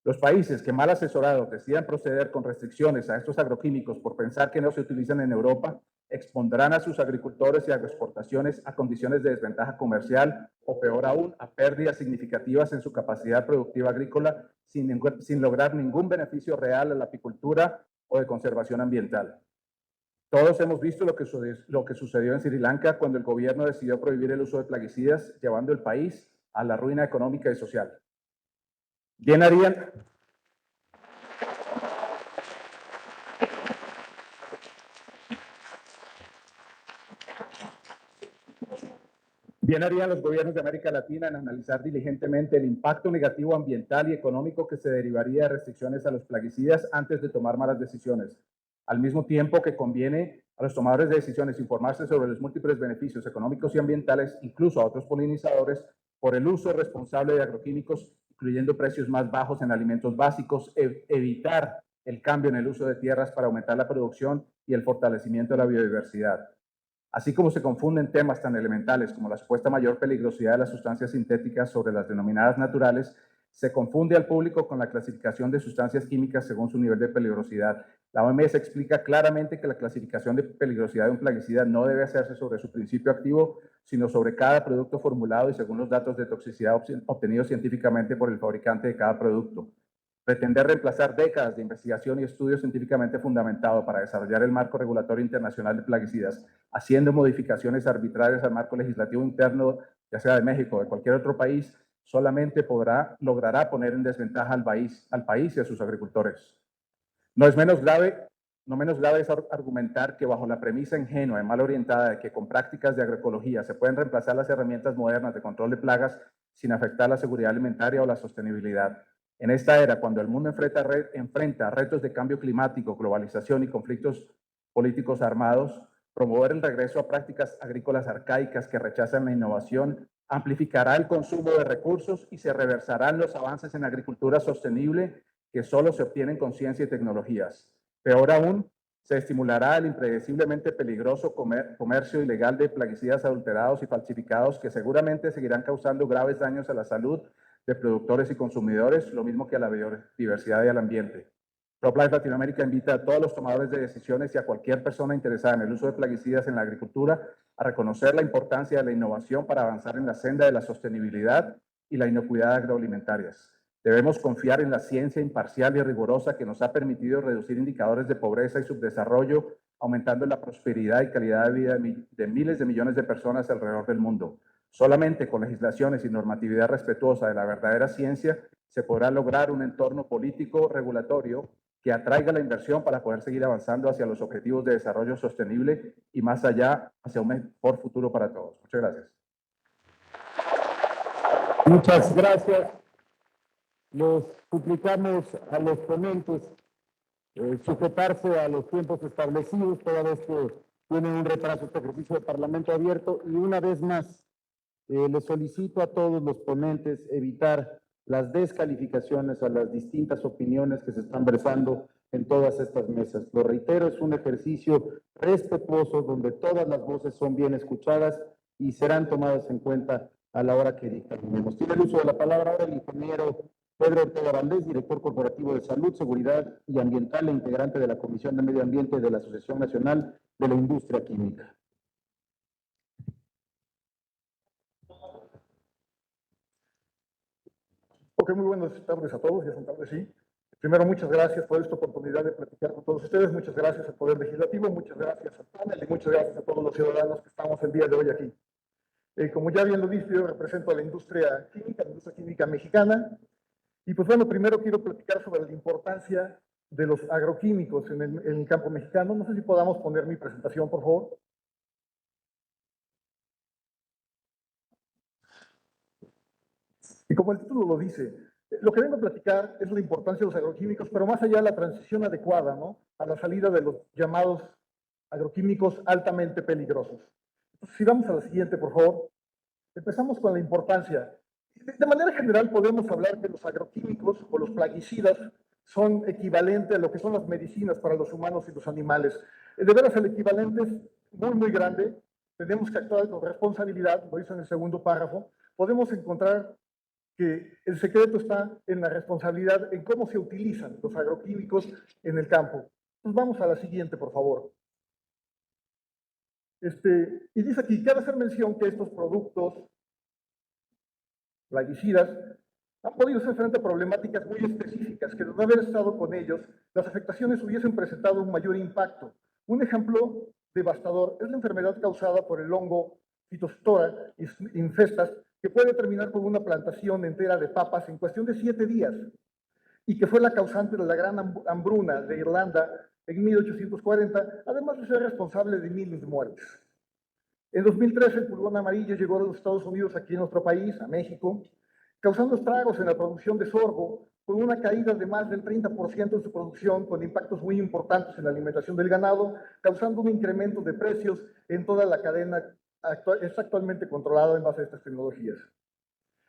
Los países que mal asesorados decidan proceder con restricciones a estos agroquímicos por pensar que no se utilizan en Europa, expondrán a sus agricultores y agroexportaciones a condiciones de desventaja comercial o, peor aún, a pérdidas significativas en su capacidad productiva agrícola sin lograr ningún beneficio real a la apicultura o de conservación ambiental. Todos hemos visto lo que sucedió en Sri Lanka cuando el gobierno decidió prohibir el uso de plaguicidas, llevando el país a la ruina económica y social. Bien harían los gobiernos de América Latina en analizar diligentemente el impacto negativo ambiental y económico que se derivaría de restricciones a los plaguicidas antes de tomar malas decisiones. Al mismo tiempo que conviene a los tomadores de decisiones informarse sobre los múltiples beneficios económicos y ambientales, incluso a otros polinizadores, por el uso responsable de agroquímicos, incluyendo precios más bajos en alimentos básicos, evitar el cambio en el uso de tierras para aumentar la producción y el fortalecimiento de la biodiversidad. Así como se confunden temas tan elementales como la supuesta mayor peligrosidad de las sustancias sintéticas sobre las denominadas naturales, se confunde al público con la clasificación de sustancias químicas según su nivel de peligrosidad. La OMS explica claramente que la clasificación de peligrosidad de un plaguicida no debe hacerse sobre su principio activo, sino sobre cada producto formulado y según los datos de toxicidad obtenidos científicamente por el fabricante de cada producto. Pretender reemplazar décadas de investigación y estudio científicamente fundamentado para desarrollar el marco regulatorio internacional de plaguicidas, haciendo modificaciones arbitrarias al marco legislativo interno, ya sea de México o de cualquier otro país, solamente logrará poner en desventaja al país y a sus agricultores. No menos grave es argumentar que bajo la premisa ingenua y mal orientada de que con prácticas de agroecología se pueden reemplazar las herramientas modernas de control de plagas sin afectar la seguridad alimentaria o la sostenibilidad. En esta era, cuando el mundo enfrenta retos de cambio climático, globalización y conflictos políticos armados, promover el regreso a prácticas agrícolas arcaicas que rechazan la innovación amplificará el consumo de recursos y se reversarán los avances en agricultura sostenible que solo se obtienen con ciencia y tecnologías. Peor aún, se estimulará el impredeciblemente peligroso comercio ilegal de plaguicidas adulterados y falsificados que seguramente seguirán causando graves daños a la salud de productores y consumidores, lo mismo que a la biodiversidad y al ambiente. PropLife Latinoamérica invita a todos los tomadores de decisiones y a cualquier persona interesada en el uso de plaguicidas en la agricultura a reconocer la importancia de la innovación para avanzar en la senda de la sostenibilidad y la inocuidad agroalimentarias. Debemos confiar en la ciencia imparcial y rigurosa que nos ha permitido reducir indicadores de pobreza y subdesarrollo, aumentando la prosperidad y calidad de vida de miles de millones de personas alrededor del mundo. Solamente con legislaciones y normatividad respetuosa de la verdadera ciencia se podrá lograr un entorno político regulatorio que atraiga la inversión para poder seguir avanzando hacia los objetivos de desarrollo sostenible y más allá, hacia un mejor futuro para todos. Muchas gracias. Muchas gracias. Los suplicamos a los ponentes sujetarse a los tiempos establecidos, toda vez que tiene un retraso este ejercicio de Parlamento abierto. Y una vez más, le solicito a todos los ponentes evitar las descalificaciones a las distintas opiniones que se están versando en todas estas mesas. Lo reitero, es un ejercicio respetuoso donde todas las voces son bien escuchadas y serán tomadas en cuenta a la hora que dictaminemos. Tiene el uso de la palabra ahora el ingeniero Pedro Ortega Valdés, director corporativo de Salud, Seguridad y Ambiental e integrante de la Comisión de Medio Ambiente de la Asociación Nacional de la Industria Química. Ok, muy buenas tardes a todos, ya son tardes, sí. Primero, muchas gracias por esta oportunidad de platicar con todos ustedes, muchas gracias al Poder Legislativo, muchas gracias al panel y muchas gracias a todos los ciudadanos que estamos el día de hoy aquí. Como ya bien lo dicho, yo represento a la industria química mexicana, y pues bueno, primero quiero platicar sobre la importancia de los agroquímicos en el campo mexicano. No sé si podamos poner mi presentación, por favor. Y como el título lo dice, lo que vengo a platicar es la importancia de los agroquímicos, pero más allá de la transición adecuada, ¿no?, a la salida de los llamados agroquímicos altamente peligrosos. Entonces, si vamos a la siguiente, por favor. Empezamos con la importancia. De manera general podemos hablar que los agroquímicos o los plaguicidas son equivalentes a lo que son las medicinas para los humanos y los animales. De veras, el equivalente es muy, muy grande. Tenemos que actuar con responsabilidad, lo dice en el segundo párrafo. Podemos encontrar que el secreto está en la responsabilidad, en cómo se utilizan los agroquímicos en el campo. Entonces vamos a la siguiente, por favor. Y dice aquí, cabe hacer mención que estos productos plaguicidas han podido hacer frente a problemáticas muy específicas, que de no haber estado con ellos, las afectaciones hubiesen presentado un mayor impacto. Un ejemplo devastador es la enfermedad causada por el hongo Phytophthora infestas, que puede terminar con una plantación entera de papas en cuestión de 7 días, y que fue la causante de la gran hambruna de Irlanda en 1840, además de ser responsable de miles de muertes. En 2013, el pulgón amarillo llegó a los Estados Unidos, aquí en nuestro país, a México, causando estragos en la producción de sorgo, con una caída de más del 30% en su producción, con impactos muy importantes en la alimentación del ganado, causando un incremento de precios en toda la cadena es actualmente controlada en base a estas tecnologías.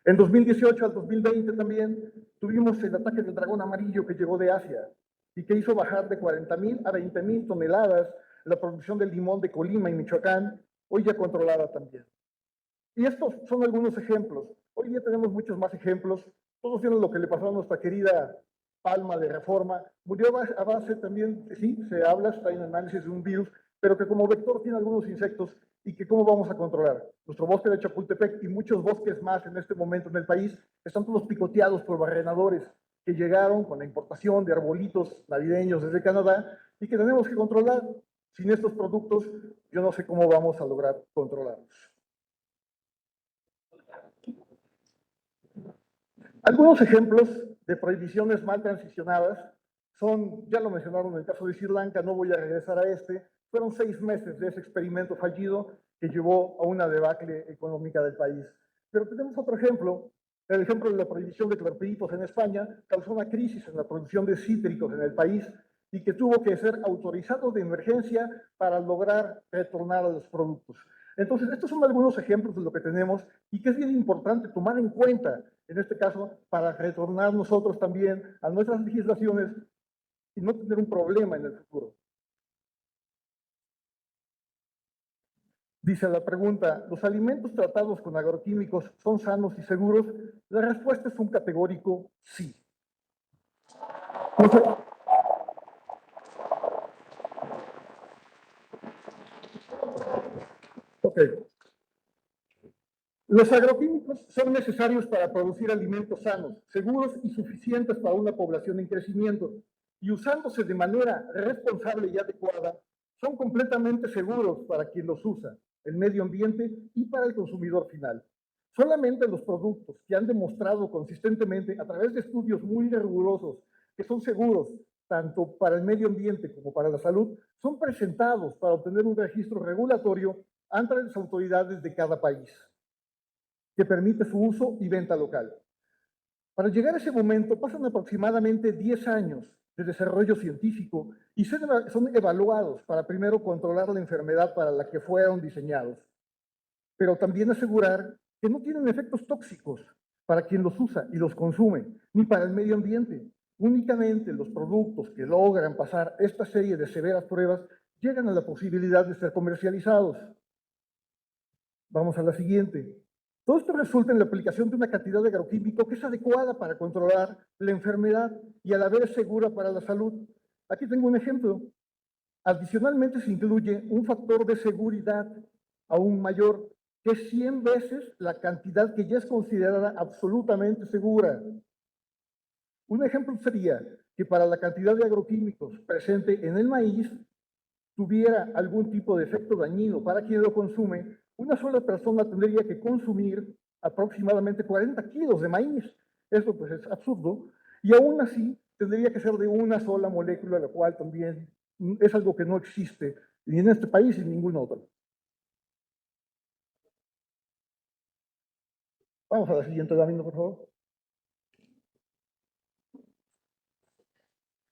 En 2018 al 2020 también tuvimos el ataque del dragón amarillo que llegó de Asia y que hizo bajar de 40,000 a 20,000 toneladas la producción del limón de Colima y Michoacán, hoy ya controlada también. Y estos son algunos ejemplos. Hoy día tenemos muchos más ejemplos. Todos vieron lo que le pasó a nuestra querida palma de Reforma. Murió a base también, sí, se habla, está en análisis de un virus, pero que como vector tiene algunos insectos y que cómo vamos a controlar. Nuestro bosque de Chapultepec y muchos bosques más en este momento en el país están todos picoteados por barrenadores que llegaron con la importación de arbolitos navideños desde Canadá y que tenemos que controlar. Sin estos productos, yo no sé cómo vamos a lograr controlarlos. Algunos ejemplos de prohibiciones mal transicionadas son, ya lo mencionaron en el caso de Sri Lanka, no voy a regresar a fueron 6 meses de ese experimento fallido que llevó a una debacle económica del país. Pero tenemos otro ejemplo, el ejemplo de la prohibición de clorpiritos en España, causó una crisis en la producción de cítricos en el país y que tuvo que ser autorizado de emergencia para lograr retornar a los productos. Entonces, estos son algunos ejemplos de lo que tenemos y que es bien importante tomar en cuenta, en este caso, para retornar nosotros también a nuestras legislaciones y no tener un problema en el futuro. Dice la pregunta, ¿los alimentos tratados con agroquímicos son sanos y seguros? La respuesta es un categórico sí. Ok. Los agroquímicos son necesarios para producir alimentos sanos, seguros y suficientes para una población en crecimiento, y usándose de manera responsable y adecuada, son completamente seguros para quien los usa, el medio ambiente y para el consumidor final. Solamente los productos que han demostrado consistentemente a través de estudios muy rigurosos que son seguros tanto para el medio ambiente como para la salud, son presentados para obtener un registro regulatorio ante las autoridades de cada país, que permite su uso y venta local. Para llegar a ese momento pasan aproximadamente 10 años de desarrollo científico y son evaluados para primero controlar la enfermedad para la que fueron diseñados, pero también asegurar que no tienen efectos tóxicos para quien los usa y los consume, ni para el medio ambiente. Únicamente los productos que logran pasar esta serie de severas pruebas llegan a la posibilidad de ser comercializados. Vamos a la siguiente. Todo esto resulta en la aplicación de una cantidad de agroquímico que es adecuada para controlar la enfermedad y a la vez segura para la salud. Aquí tengo un ejemplo. Adicionalmente se incluye un factor de seguridad aún mayor, que es 100 veces la cantidad que ya es considerada absolutamente segura. Un ejemplo sería que para la cantidad de agroquímicos presente en el maíz tuviera algún tipo de efecto dañino para quien lo consume, una sola persona tendría que consumir aproximadamente 40 kilos de maíz. Esto pues es absurdo. Y aún así tendría que ser de una sola molécula, la cual también es algo que no existe ni en este país ni en ningún otro. Vamos a la siguiente lámina, por favor.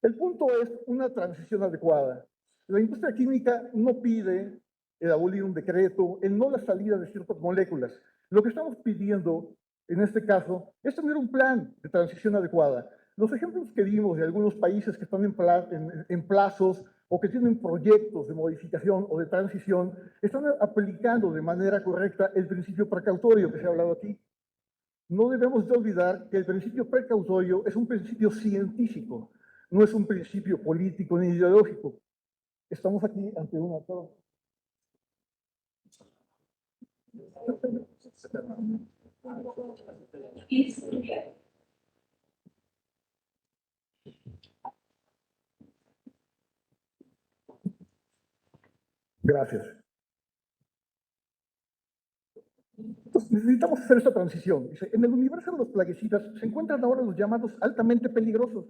El punto es una transición adecuada. La industria química no pide el abolir un decreto, el no la salida de ciertas moléculas. Lo que estamos pidiendo, en este caso, es tener un plan de transición adecuada. Los ejemplos que vimos de algunos países que están en plazos o que tienen proyectos de modificación o de transición, están aplicando de manera correcta el principio precautorio que se ha hablado aquí. No debemos de olvidar que el principio precautorio es un principio científico, no es un principio político ni ideológico. Estamos aquí ante una... Gracias. Entonces, necesitamos hacer esta transición. Dice, en el universo de los plaguicidas se encuentran ahora los llamados altamente peligrosos.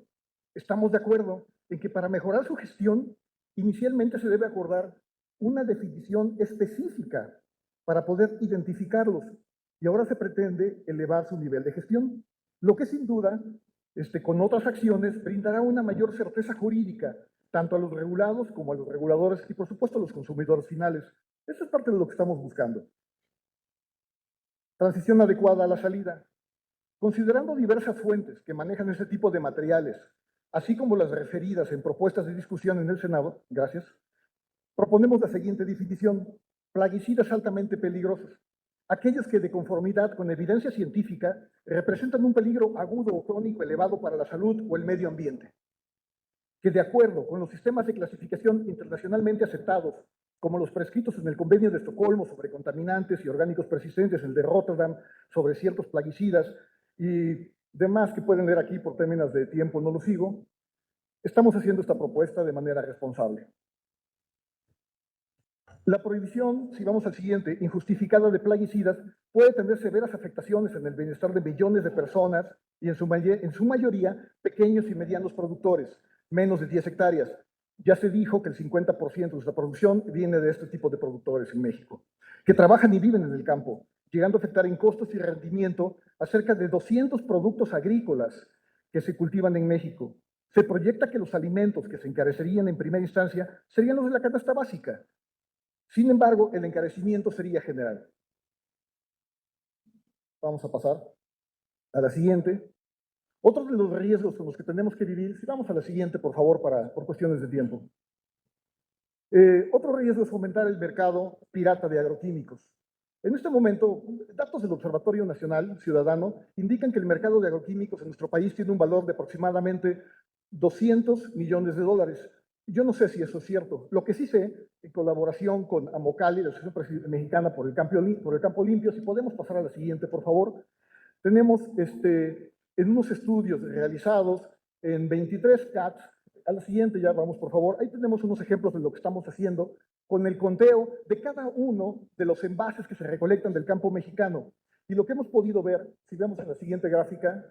Estamos de acuerdo en que para mejorar su gestión, inicialmente se debe acordar una definición específica para poder identificarlos. Y ahora se pretende elevar su nivel de gestión, lo que sin duda, con otras acciones, brindará una mayor certeza jurídica, tanto a los regulados como a los reguladores y, por supuesto, a los consumidores finales. Eso es parte de lo que estamos buscando. Transición adecuada a la salida. Considerando diversas fuentes que manejan ese tipo de materiales, así como las referidas en propuestas de discusión en el Senado, gracias, proponemos la siguiente definición: plaguicidas altamente peligrosos. Aquellos que, de conformidad con evidencia científica, representan un peligro agudo o crónico elevado para la salud o el medio ambiente. Que, de acuerdo con los sistemas de clasificación internacionalmente aceptados, como los prescritos en el Convenio de Estocolmo sobre contaminantes y orgánicos persistentes, el de Rotterdam sobre ciertos plaguicidas y demás que pueden leer aquí por términos de tiempo, no lo sigo, estamos haciendo esta propuesta de manera responsable. La prohibición, si vamos al siguiente, injustificada de plaguicidas, puede tener severas afectaciones en el bienestar de millones de personas y en su mayoría pequeños y medianos productores, menos de 10 hectáreas. Ya se dijo que el 50% de nuestra producción viene de este tipo de productores en México, que trabajan y viven en el campo, llegando a afectar en costos y rendimiento a cerca de 200 productos agrícolas que se cultivan en México. Se proyecta que los alimentos que se encarecerían en primera instancia serían los de la canasta básica. Sin embargo, el encarecimiento sería general. Vamos a pasar a la siguiente. Otro de los riesgos con los que tenemos que vivir, si vamos a la siguiente, por favor, por cuestiones de tiempo. Otro riesgo es fomentar el mercado pirata de agroquímicos. En este momento, datos del Observatorio Nacional Ciudadano indican que el mercado de agroquímicos en nuestro país tiene un valor de aproximadamente 200 millones de dólares. Yo no sé si eso es cierto. Lo que sí sé, en colaboración con Amocali, la Asociación Mexicana por el Campo Limpio, si podemos pasar a la siguiente, por favor. Tenemos en unos estudios realizados en 23 CATs, a la siguiente ya vamos, por favor, ahí tenemos unos ejemplos de lo que estamos haciendo con el conteo de cada uno de los envases que se recolectan del campo mexicano. Y lo que hemos podido ver, si vemos en la siguiente gráfica,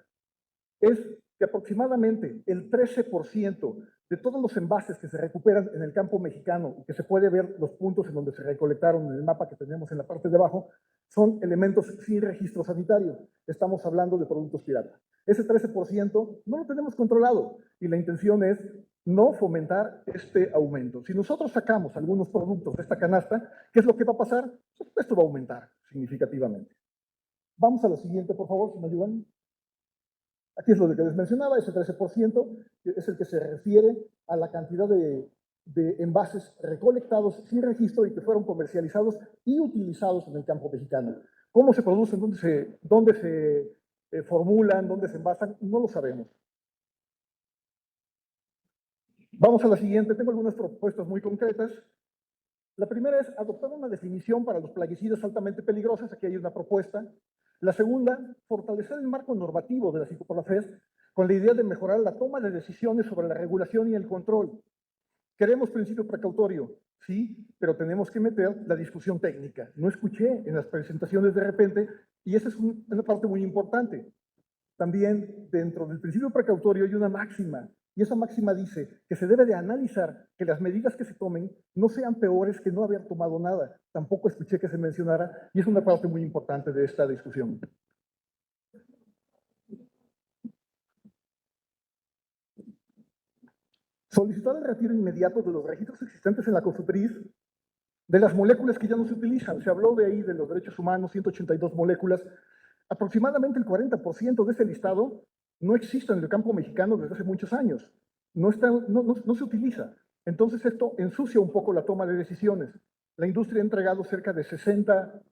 es que aproximadamente el 13% de todos los envases que se recuperan en el campo mexicano y que se puede ver los puntos en donde se recolectaron en el mapa que tenemos en la parte de abajo, son elementos sin registro sanitario. Estamos hablando de productos piratas. Ese 13% no lo tenemos controlado y la intención es no fomentar este aumento. Si nosotros sacamos algunos productos de esta canasta, ¿qué es lo que va a pasar? Esto va a aumentar significativamente. Vamos a la siguiente, por favor, si me ayudan. Aquí es lo que les mencionaba, ese 13% es el que se refiere a la cantidad de envases recolectados sin registro y que fueron comercializados y utilizados en el campo mexicano. ¿Cómo se producen? ¿Dónde se formulan? ¿Dónde se envasan? No lo sabemos. Vamos a la siguiente. Tengo algunas propuestas muy concretas. La primera es adoptar una definición para los plaguicidas altamente peligrosos. Aquí hay una propuesta. La segunda, fortalecer el marco normativo de la psicoporafes con la idea de mejorar la toma de decisiones sobre la regulación y el control. Queremos principio precautorio, sí, pero tenemos que meter la discusión técnica. No escuché en las presentaciones de repente, y esa es una parte muy importante. También dentro del principio precautorio hay una máxima, y esa máxima dice que se debe de analizar que las medidas que se tomen no sean peores que no haber tomado nada. Tampoco escuché que se mencionara, y es una parte muy importante de esta discusión. Solicitar el retiro inmediato de los registros existentes en la COFEPRIS de las moléculas que ya no se utilizan. Se habló de ahí de los derechos humanos, 182 moléculas. Aproximadamente el 40% de ese listado no existe en el campo mexicano desde hace muchos años. No se utiliza. Entonces esto ensucia un poco la toma de decisiones. La industria ha entregado cerca de 60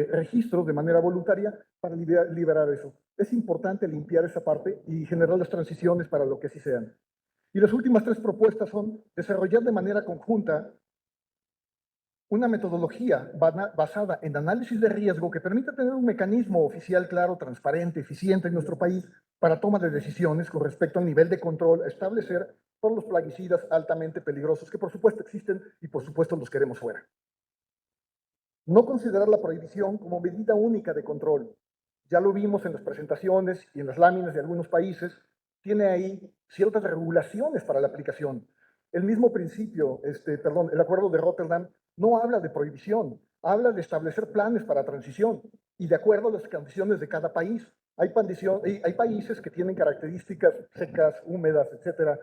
registros de manera voluntaria para liberar eso. Es importante limpiar esa parte y generar las transiciones para lo que sí sean. Y las últimas tres propuestas son desarrollar de manera conjunta una metodología basada en análisis de riesgo que permita tener un mecanismo oficial claro, transparente, eficiente en nuestro país para toma de decisiones con respecto al nivel de control a establecer por los plaguicidas altamente peligrosos que por supuesto existen y por supuesto los queremos fuera. No considerar la prohibición como medida única de control. Ya lo vimos en las presentaciones y en las láminas de algunos países. Tiene ahí ciertas regulaciones para la aplicación. El mismo principio, el acuerdo de Rotterdam no habla de prohibición, habla de establecer planes para transición y de acuerdo a las condiciones de cada país. Hay países que tienen características secas, húmedas, etcétera,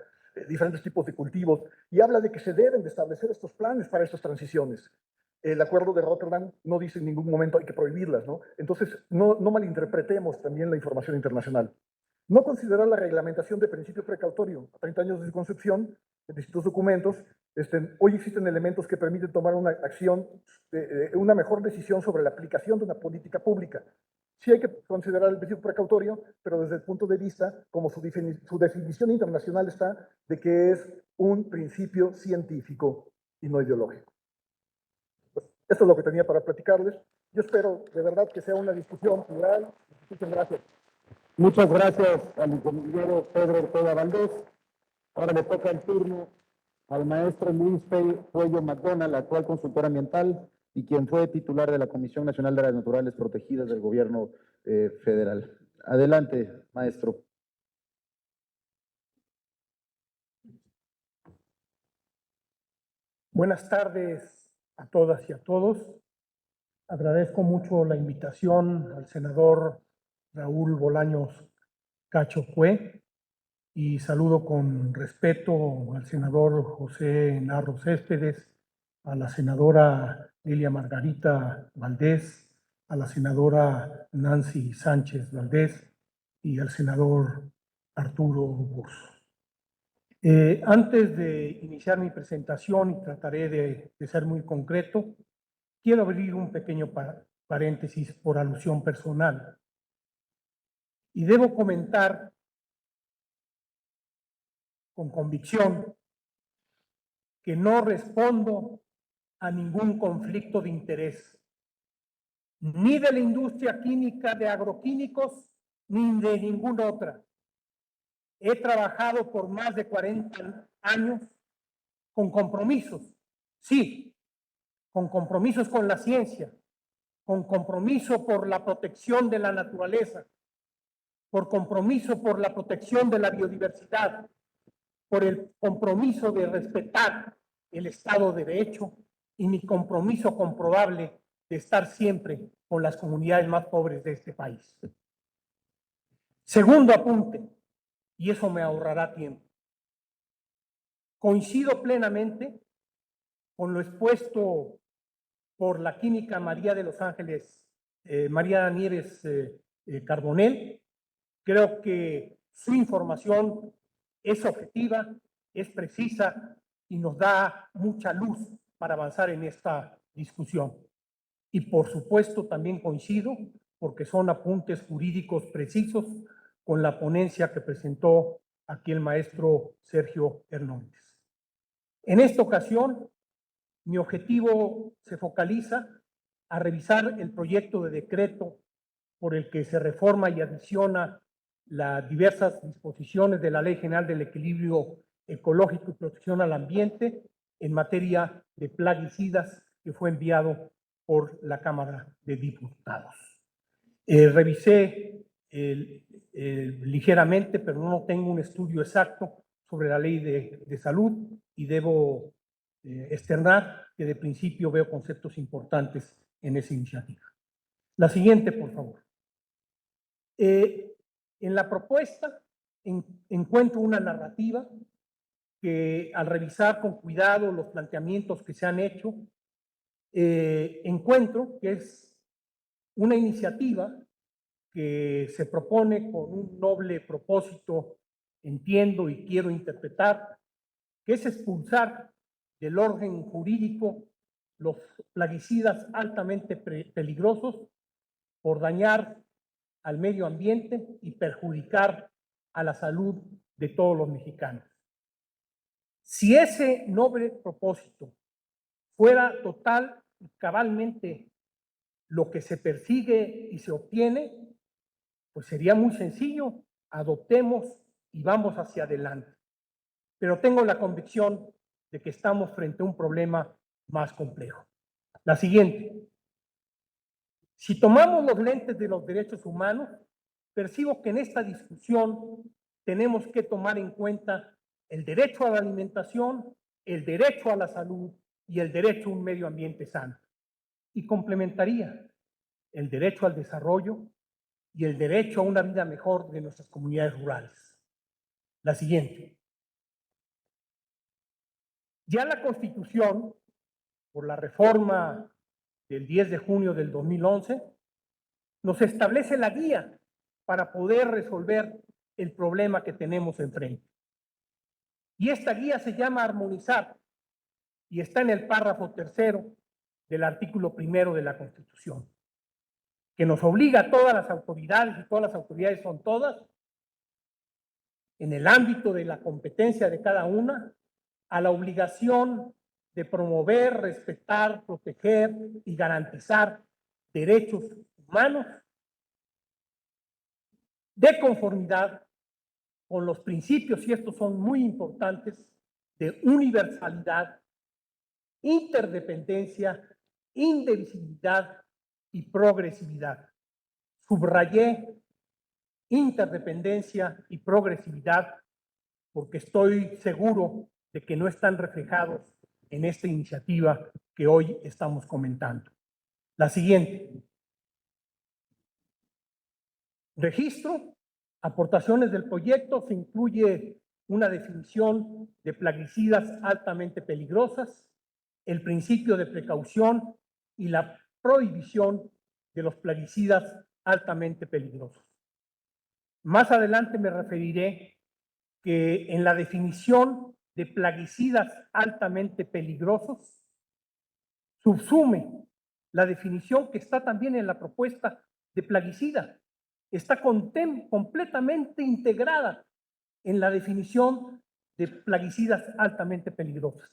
diferentes tipos de cultivos, y habla de que se deben de establecer estos planes para estas transiciones. El acuerdo de Rotterdam no dice en ningún momento hay que prohibirlas, ¿no? Entonces, no malinterpretemos también la información internacional. No considerar la reglamentación de principio precautorio. A 30 años de su concepción, en distintos documentos, hoy existen elementos que permiten tomar una acción, una mejor decisión sobre la aplicación de una política pública. Sí hay que considerar el principio precautorio, pero desde el punto de vista, como su definición internacional está, de que es un principio científico y no ideológico. Pues, esto es lo que tenía para platicarles. Yo espero de verdad que sea una discusión plural. Muchas gracias. Muchas gracias al ingeniero Pedro Ortega Valdés. Ahora le toca el turno al maestro Luis Puello McDonald, actual consultor ambiental y quien fue titular de la Comisión Nacional de Áreas Naturales Protegidas del Gobierno Federal. Adelante, maestro. Buenas tardes a todas y a todos. Agradezco mucho la invitación al senador Raúl Bolaños Cacho Cue y saludo con respeto al senador José Narro Céspedes, a la senadora Lilia Margarita Valdés, a la senadora Nancy Sánchez Valdés y al senador Arturo Burso. Antes de iniciar mi presentación, y trataré de ser muy concreto, quiero abrir un pequeño paréntesis por alusión personal. Y debo comentar con convicción que no respondo a ningún conflicto de interés, ni de la industria química de agroquímicos, ni de ninguna otra. He trabajado por más de 40 años con compromisos, sí, con compromisos con la ciencia, con compromiso por la protección de la naturaleza, por compromiso por la protección de la biodiversidad, por el compromiso de respetar el Estado de Derecho y mi compromiso comprobable de estar siempre con las comunidades más pobres de este país. Segundo apunte, y eso me ahorrará tiempo. Coincido plenamente con lo expuesto por la química María de los Ángeles, María Nieves Carbonell. Creo que su información es objetiva, es precisa y nos da mucha luz para avanzar en esta discusión. Y por supuesto también coincido, porque son apuntes jurídicos precisos con la ponencia que presentó aquí el maestro Sergio Hernández. En esta ocasión, mi objetivo se focaliza a revisar el proyecto de decreto por el que se reforma y adiciona las diversas disposiciones de la Ley General del Equilibrio Ecológico y Protección al Ambiente en materia de plaguicidas, que fue enviado por la Cámara de Diputados. Revisé ligeramente, pero no tengo un estudio exacto sobre la ley de salud y debo externar que de principio veo conceptos importantes en esa iniciativa. La siguiente, por favor. En la propuesta encuentro una narrativa que al revisar con cuidado los planteamientos que se han hecho, encuentro que es una iniciativa que se propone con un noble propósito, entiendo y quiero interpretar, que es expulsar del orden jurídico los plaguicidas altamente peligrosos por dañar al medio ambiente y perjudicar a la salud de todos los mexicanos. Si ese noble propósito fuera total y cabalmente lo que se persigue y se obtiene, pues sería muy sencillo, adoptemos y vamos hacia adelante. Pero tengo la convicción de que estamos frente a un problema más complejo. La siguiente. Si tomamos los lentes de los derechos humanos, percibo que en esta discusión tenemos que tomar en cuenta el derecho a la alimentación, el derecho a la salud y el derecho a un medio ambiente sano. Y complementaría el derecho al desarrollo y el derecho a una vida mejor de nuestras comunidades rurales. La siguiente. Ya la Constitución, por la reforma del 10 de junio del 2011, nos establece la guía para poder resolver el problema que tenemos enfrente. Y esta guía se llama armonizar y está en el párrafo 3 del artículo 1 de la Constitución, que nos obliga a todas las autoridades, y todas las autoridades son todas, en el ámbito de la competencia de cada una, a la obligación de promover, respetar, proteger y garantizar derechos humanos de conformidad con los principios, y estos son muy importantes, de universalidad, interdependencia, indivisibilidad y progresividad. Subrayé interdependencia y progresividad porque estoy seguro de que no están reflejados en esta iniciativa que hoy estamos comentando. La siguiente. Registro, aportaciones del proyecto, se incluye una definición de plaguicidas altamente peligrosas, el principio de precaución y la prohibición de los plaguicidas altamente peligrosos. Más adelante me referiré que en la definición de plaguicidas altamente peligrosos subsume la definición que está también en la propuesta de plaguicida. Está completamente integrada en la definición de plaguicidas altamente peligrosas.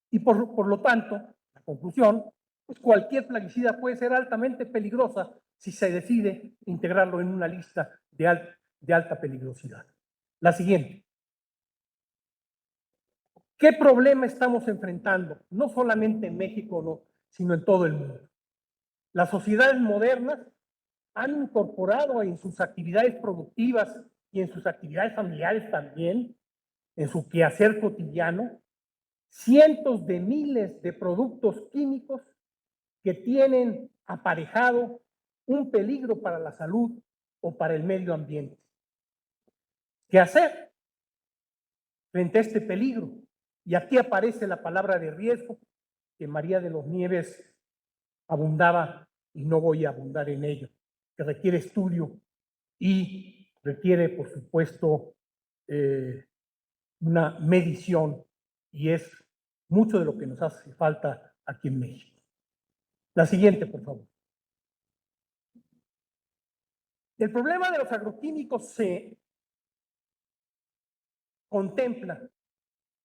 Y por lo tanto, la conclusión, pues cualquier plaguicida puede ser altamente peligrosa si se decide integrarlo en una lista de alta peligrosidad. La siguiente. ¿Qué problema estamos enfrentando? No solamente en México, no, sino en todo el mundo. Las sociedades modernas han incorporado en sus actividades productivas y en sus actividades familiares también en su quehacer cotidiano cientos de miles de productos químicos que tienen aparejado un peligro para la salud o para el medio ambiente. ¿Qué hacer frente a este peligro? Y aquí aparece la palabra de riesgo que María de los Nieves abundaba, y no voy a abundar en ello, que requiere estudio y requiere, por supuesto, una medición, y es mucho de lo que nos hace falta aquí en México. La siguiente, por favor. El problema de los agroquímicos se contempla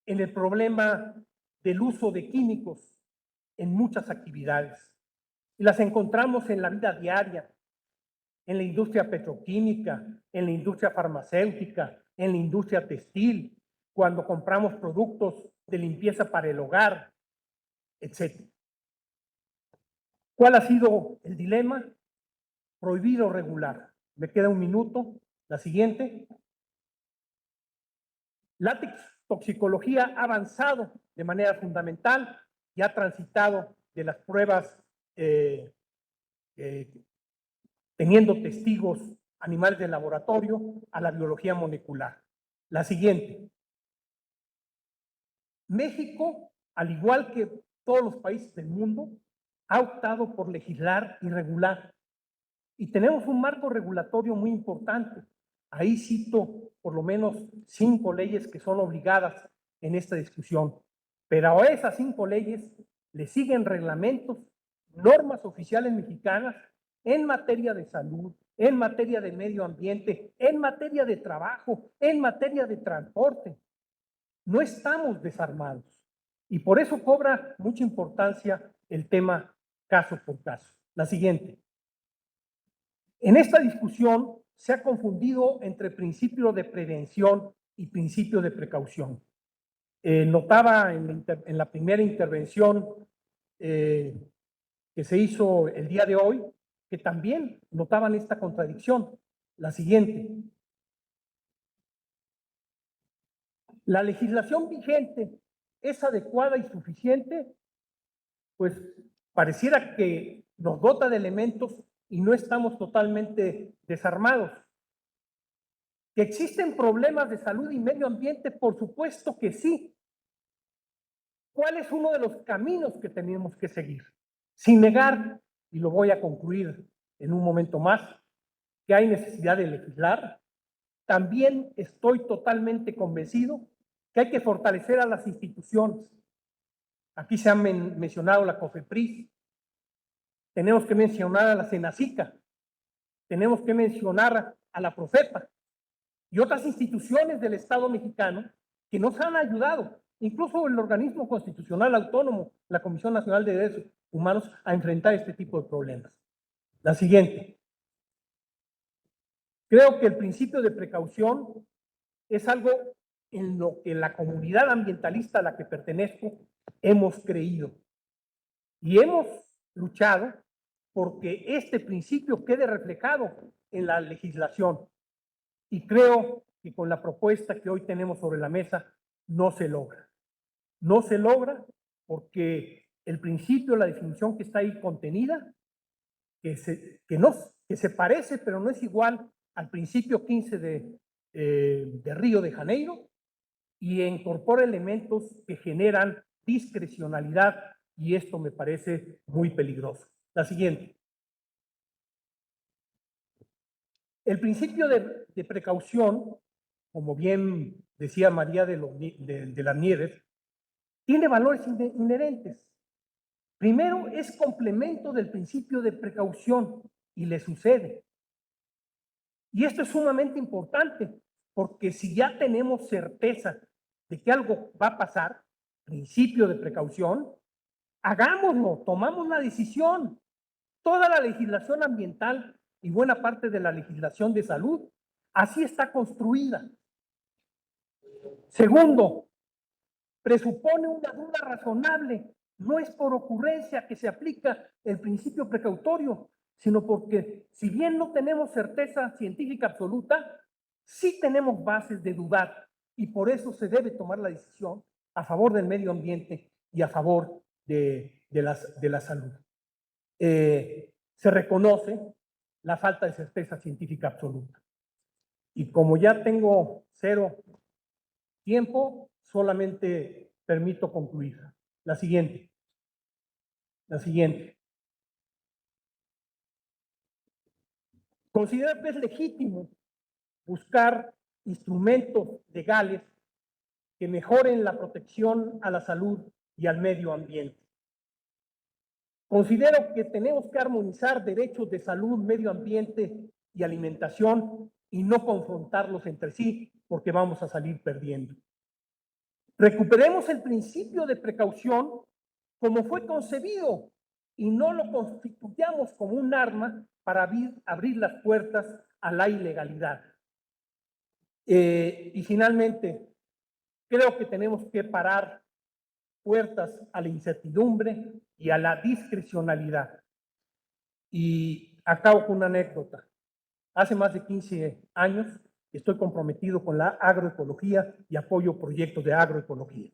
en el problema del uso de químicos en muchas actividades. Y las encontramos en la vida diaria, en la industria petroquímica, en la industria farmacéutica, en la industria textil, cuando compramos productos de limpieza para el hogar, etc. ¿Cuál ha sido el dilema? Prohibir o regular. Me queda un minuto. La siguiente. La toxicología ha avanzado de manera fundamental y ha transitado de las pruebas teniendo testigos animales de laboratorio a la biología molecular. La siguiente. México, al igual que todos los países del mundo, ha optado por legislar y regular. Y tenemos un marco regulatorio muy importante. Ahí cito por lo menos 5 leyes que son obligadas en esta discusión. Pero a esas 5 leyes le siguen reglamentos, normas oficiales mexicanas en materia de salud, en materia de medio ambiente, en materia de trabajo, en materia de transporte. No estamos desarmados. Y por eso cobra mucha importancia el tema caso por caso. La siguiente. En esta discusión se ha confundido entre principio de prevención y principio de precaución. Notaba en la primera intervención que se hizo el día de hoy que también notaban esta contradicción. La siguiente. ¿La legislación vigente es adecuada y suficiente? Pues pareciera que nos dota de elementos y no estamos totalmente desarmados. ¿Que existen problemas de salud y medio ambiente? Por supuesto que sí. ¿Cuál es uno de los caminos que tenemos que seguir? Sin negar, y lo voy a concluir en un momento más, que hay necesidad de legislar, también estoy totalmente convencido que hay que fortalecer a las instituciones. Aquí se ha mencionado la COFEPRIS, tenemos que mencionar a la SENACICA, tenemos que mencionar a la PROFEPA y otras instituciones del Estado mexicano que nos han ayudado, incluso el organismo constitucional autónomo, la Comisión Nacional de Derechos Humanos, a enfrentar este tipo de problemas. La siguiente. Creo que el principio de precaución es algo en lo que la comunidad ambientalista a la que pertenezco hemos creído y hemos luchado porque este principio quede reflejado en la legislación. Y creo que con la propuesta que hoy tenemos sobre la mesa no se logra. No se logra porque el principio, la definición que está ahí contenida, que se parece, pero no es igual al principio 15 de Río de Janeiro, y incorpora elementos que generan discrecionalidad, y esto me parece muy peligroso. La siguiente. El principio de precaución, como bien decía María de las Nieves, tiene valores inherentes. Primero, es complemento del principio de precaución y le sucede. Y esto es sumamente importante, porque si ya tenemos certeza de que algo va a pasar, principio de precaución, hagámoslo, tomamos la decisión. Toda la legislación ambiental y buena parte de la legislación de salud así está construida. Segundo, presupone una duda razonable. No es por ocurrencia que se aplica el principio precautorio, sino porque si bien no tenemos certeza científica absoluta, sí tenemos bases de dudar y por eso se debe tomar la decisión a favor del medio ambiente y a favor de la salud. Se reconoce la falta de certeza científica absoluta. Y como ya tengo 0 tiempo, solamente permito concluir. La siguiente. Considero que es legítimo buscar instrumentos legales que mejoren la protección a la salud y al medio ambiente. Considero que tenemos que armonizar derechos de salud, medio ambiente y alimentación y no confrontarlos entre sí porque vamos a salir perdiendo. Recuperemos el principio de precaución como fue concebido y no lo constituyamos como un arma para abrir las puertas a la ilegalidad. Y finalmente, creo que tenemos que parar puertas a la incertidumbre y a la discrecionalidad. Y acabo con una anécdota. Hace más de 15 años estoy comprometido con la agroecología y apoyo proyectos de agroecología.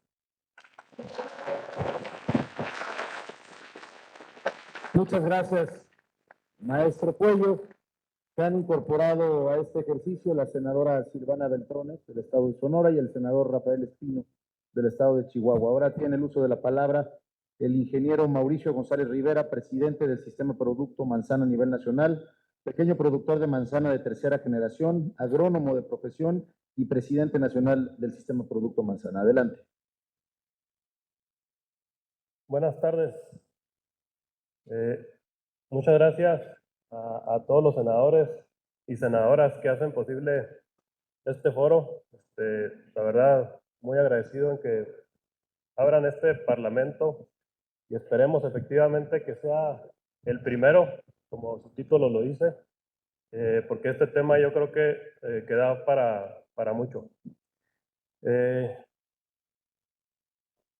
Muchas gracias, maestro Cuello. Se han incorporado a este ejercicio la senadora Silvana Beltrones, del estado de Sonora, y el senador Rafael Espino, del estado de Chihuahua. Ahora tiene el uso de la palabra el ingeniero Mauricio González Rivera, presidente del Sistema Producto Manzana a nivel nacional, pequeño productor de manzana de tercera generación, agrónomo de profesión y presidente nacional del Sistema Producto Manzana. Adelante. Buenas tardes. Muchas gracias a todos los senadores y senadoras que hacen posible este foro. La verdad, muy agradecido en que abran este parlamento y esperemos efectivamente que sea el primero, como su título lo dice, porque este tema yo creo que da para mucho.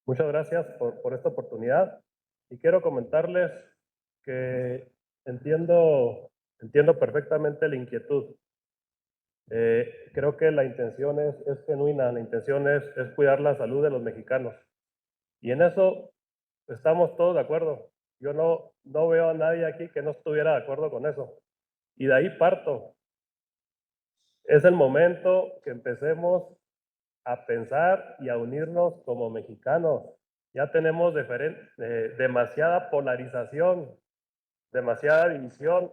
Muchas gracias por esta oportunidad y quiero comentarles que entiendo perfectamente la inquietud. Creo que la intención es genuina, la intención es cuidar la salud de los mexicanos. Y en eso estamos todos de acuerdo. Yo no veo a nadie aquí que no estuviera de acuerdo con eso. Y de ahí parto. Es el momento que empecemos a pensar y a unirnos como mexicanos. Ya tenemos demasiada polarización, demasiada división.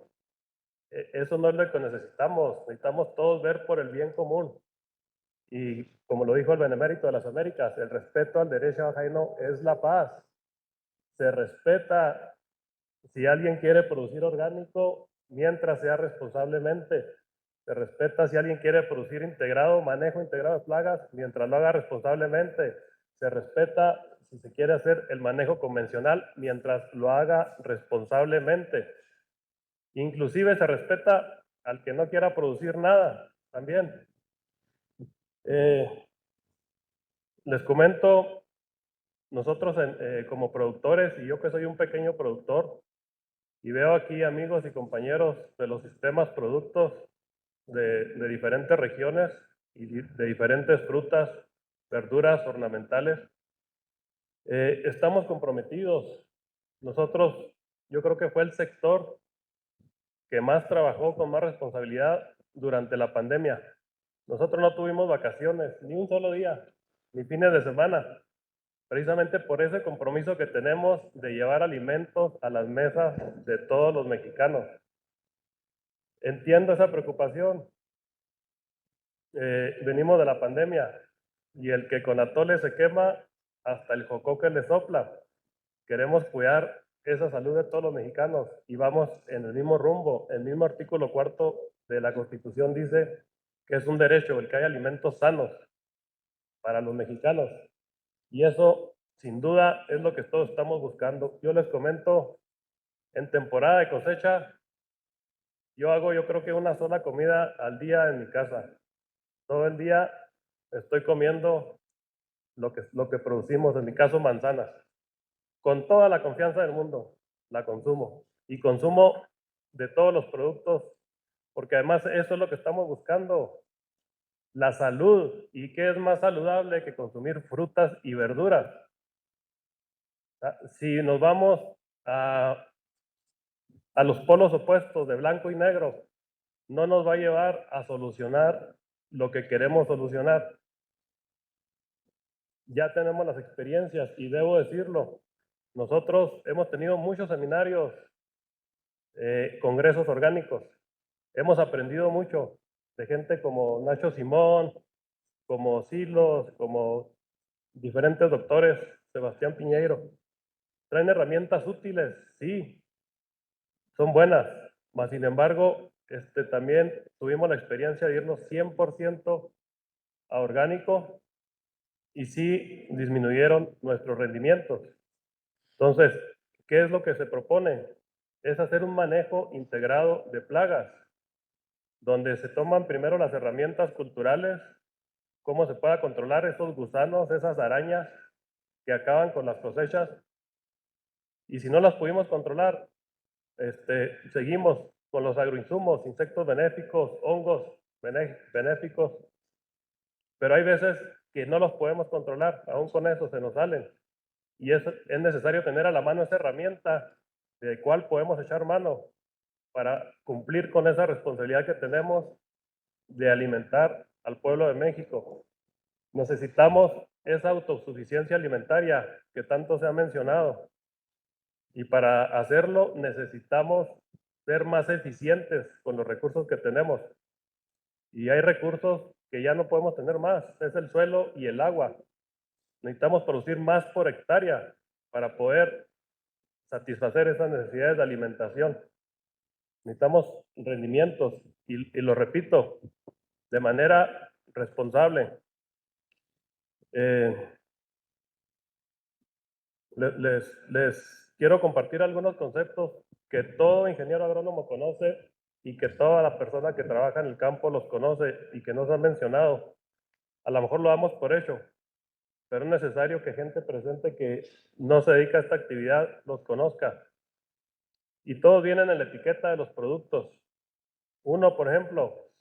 Eso no es lo que necesitamos. Necesitamos todos ver por el bien común. Y como lo dijo el Benemérito de las Américas, el respeto al derecho ajeno es la paz. Se respeta si alguien quiere producir orgánico mientras sea responsablemente. Se respeta si alguien quiere producir manejo integrado de plagas mientras lo haga responsablemente. Se respeta si se quiere hacer el manejo convencional mientras lo haga responsablemente. Inclusive se respeta al que no quiera producir nada también. Les comento, nosotros como productores, y yo que soy un pequeño productor, y veo aquí amigos y compañeros de los sistemas productos de diferentes regiones y de diferentes frutas, verduras ornamentales, estamos comprometidos. Nosotros, yo creo que fue el sector que más trabajó con más responsabilidad durante la pandemia. Nosotros no tuvimos vacaciones, ni un solo día, ni fines de semana, precisamente por ese compromiso que tenemos de llevar alimentos a las mesas de todos los mexicanos. Entiendo esa preocupación. Venimos de la pandemia y el que con atole se quema, hasta el jocoque le sopla. Queremos cuidar esa salud de todos los mexicanos y vamos en el mismo rumbo. El mismo artículo 4 de la Constitución dice que es un derecho el que haya alimentos sanos para los mexicanos. Y eso, sin duda, es lo que todos estamos buscando. Yo les comento, en temporada de cosecha, yo creo que una sola comida al día en mi casa. Todo el día estoy comiendo lo que producimos, en mi caso manzanas. Con toda la confianza del mundo la consumo. Y consumo de todos los productos, porque además eso es lo que estamos buscando. la salud. ¿Y qué es más saludable que consumir frutas y verduras? Si nos vamos a los polos opuestos de blanco y negro, no nos va a llevar a solucionar lo que queremos solucionar. Ya tenemos las experiencias y debo decirlo, nosotros hemos tenido muchos seminarios, congresos orgánicos. Hemos aprendido mucho de gente como Nacho Simón, como Silos, como diferentes doctores, Sebastián Piñeiro. Traen herramientas útiles, sí, son buenas, mas sin embargo, también tuvimos la experiencia de irnos 100% a orgánico y sí disminuyeron nuestros rendimientos. Entonces, ¿qué es lo que se propone? Es hacer un manejo integrado de plagas, donde se toman primero las herramientas culturales, cómo se pueda controlar esos gusanos, esas arañas que acaban con las cosechas, y si no las pudimos controlar, seguimos con los agroinsumos, insectos benéficos, hongos benéficos, pero hay veces que no los podemos controlar, aún con eso se nos salen, y es necesario tener a la mano esa herramienta de cuál podemos echar mano para cumplir con esa responsabilidad que tenemos de alimentar al pueblo de México. Necesitamos esa autosuficiencia alimentaria que tanto se ha mencionado. Y para hacerlo necesitamos ser más eficientes con los recursos que tenemos. Y hay recursos que ya no podemos tener más, es el suelo y el agua. Necesitamos producir más por hectárea para poder satisfacer esas necesidades de alimentación. Necesitamos rendimientos y lo repito, de manera responsable. Les quiero compartir algunos conceptos que todo ingeniero agrónomo conoce y que toda la persona que trabaja en el campo los conoce y que no se han mencionado. A lo mejor lo damos por hecho, pero es necesario que gente presente que no se dedica a esta actividad los conozca. Y todos vienen en la etiqueta de los productos. Uno, por ejemplo,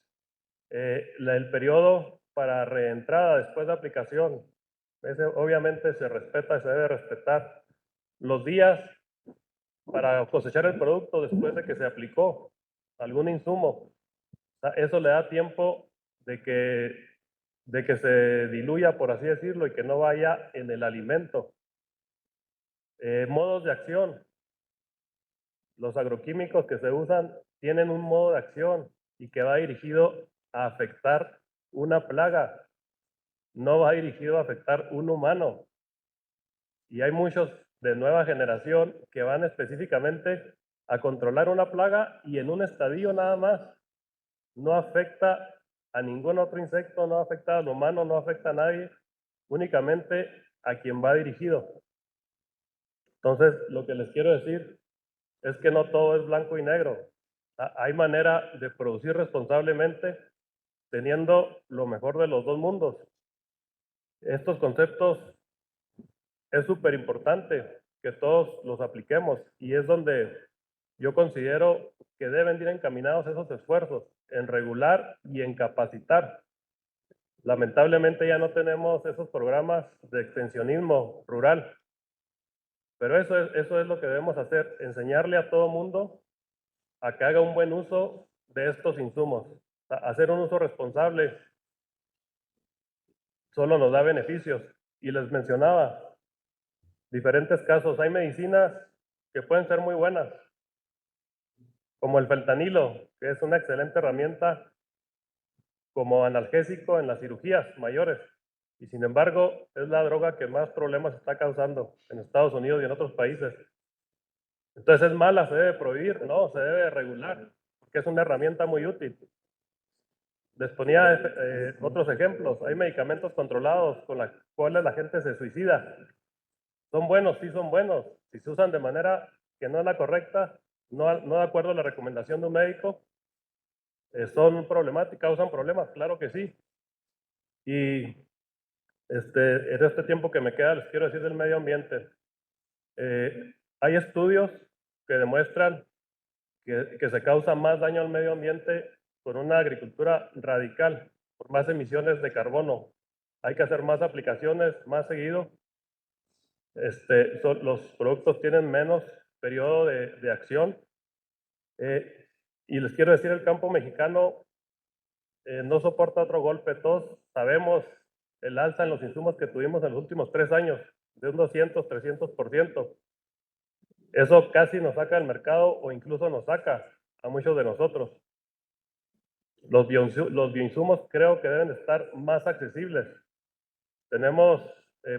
el periodo para reentrada después de aplicación. Ese obviamente se respeta y se debe respetar. Los días para cosechar el producto después de que se aplicó algún insumo. O sea, eso le da tiempo de que se diluya, por así decirlo, y que no vaya en el alimento. Modos de acción. Los agroquímicos que se usan tienen un modo de acción y que va dirigido a afectar una plaga, no va dirigido a afectar un humano. Y hay muchos de nueva generación que van específicamente a controlar una plaga y en un estadio nada más. No afecta a ningún otro insecto, no afecta al humano, no afecta a nadie, únicamente a quien va dirigido. Entonces, lo que les quiero decir es que no todo es blanco y negro. Hay manera de producir responsablemente teniendo lo mejor de los dos mundos. Estos conceptos es súper importante que todos los apliquemos y es donde yo considero que deben ir encaminados esos esfuerzos en regular y en capacitar. Lamentablemente ya no tenemos esos programas de extensionismo rural, pero eso es lo que debemos hacer, enseñarle a todo mundo a que haga un buen uso de estos insumos. Hacer un uso responsable solo nos da beneficios. Y les mencionaba diferentes casos. Hay medicinas que pueden ser muy buenas, como el fentanilo, que es una excelente herramienta como analgésico en las cirugías mayores. Y sin embargo, es la droga que más problemas está causando en Estados Unidos y en otros países. Entonces, ¿es mala? ¿Se debe prohibir? No, se debe regular, porque es una herramienta muy útil. Les ponía otros ejemplos. Hay medicamentos controlados con los cuales la gente se suicida. Son buenos, sí son buenos. Si se usan de manera que no es la correcta, no de acuerdo a la recomendación de un médico, son problemáticas, causan problemas, claro que sí. Y en este tiempo que me queda les quiero decir del medio ambiente. Hay estudios que demuestran que se causa más daño al medio ambiente con una agricultura radical. por más emisiones de carbono. Hay que hacer más aplicaciones más seguido. Los productos tienen menos periodo de acción. Y les quiero decir, el campo mexicano no soporta otro golpe. Todos sabemos el alza en los insumos que tuvimos en los últimos 3 años, de un 200, 300%. Eso casi nos saca del mercado o incluso nos saca a muchos de nosotros. Los bioinsumos creo que deben estar más accesibles. Tenemos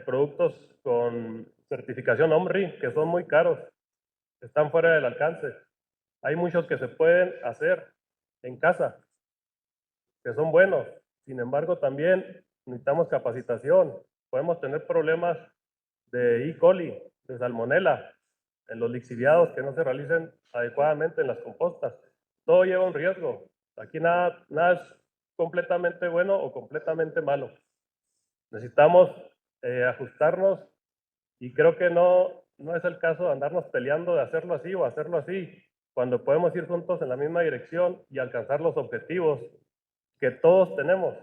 productos con certificación OMRI que son muy caros, están fuera del alcance. Hay muchos que se pueden hacer en casa, que son buenos. Sin embargo, también necesitamos capacitación. Podemos tener problemas de E. coli, de salmonela, en los lixiviados que no se realicen adecuadamente en las compostas. Todo lleva un riesgo. Aquí nada es completamente bueno o completamente malo. Necesitamos ajustarnos y creo que no es el caso de andarnos peleando de hacerlo así o hacerlo así, cuando podemos ir juntos en la misma dirección y alcanzar los objetivos que todos tenemos.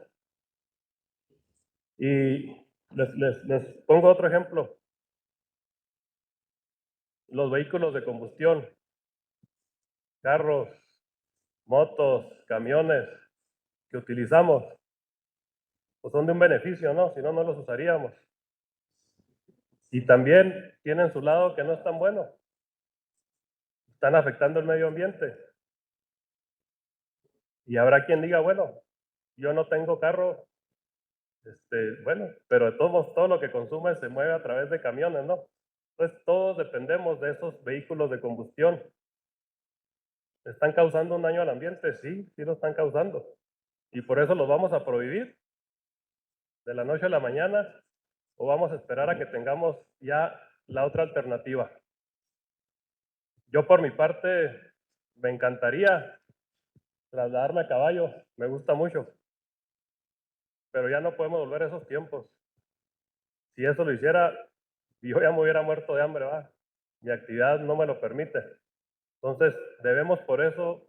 Y les pongo otro ejemplo. Los vehículos de combustión, carros, motos, camiones que utilizamos, pues son de un beneficio, ¿no? Si no, no los usaríamos. Y también tienen su lado que no es tan bueno. Están afectando el medio ambiente. Y habrá quien diga, bueno, yo no tengo carro, bueno, pero de todos modos, todo lo que consume se mueve a través de camiones, ¿no? Entonces todos dependemos de esos vehículos de combustión. ¿Están causando un daño al ambiente? Sí, sí lo están causando. Y por eso los vamos a prohibir de la noche a la mañana, o vamos a esperar a que tengamos ya la otra alternativa. Yo por mi parte me encantaría trasladarme a caballo, me gusta mucho, pero ya no podemos volver a esos tiempos. Si eso lo hiciera, yo ya me hubiera muerto de hambre, ¿va? Mi actividad no me lo permite. Entonces debemos por eso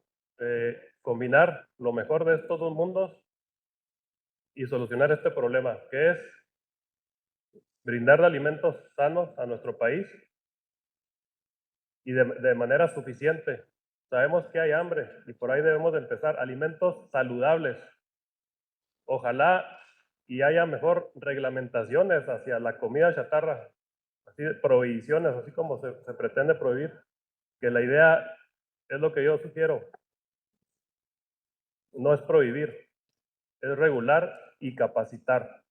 combinar lo mejor de estos dos mundos y solucionar este problema, que es brindar alimentos sanos a nuestro país y de manera suficiente. Sabemos que hay hambre y por ahí debemos de empezar. Alimentos saludables. Ojalá y haya mejor reglamentaciones hacia la comida chatarra, así de prohibiciones, así como se pretende prohibir, que la idea es lo que yo sugiero. No es prohibir, es regular y capacitar.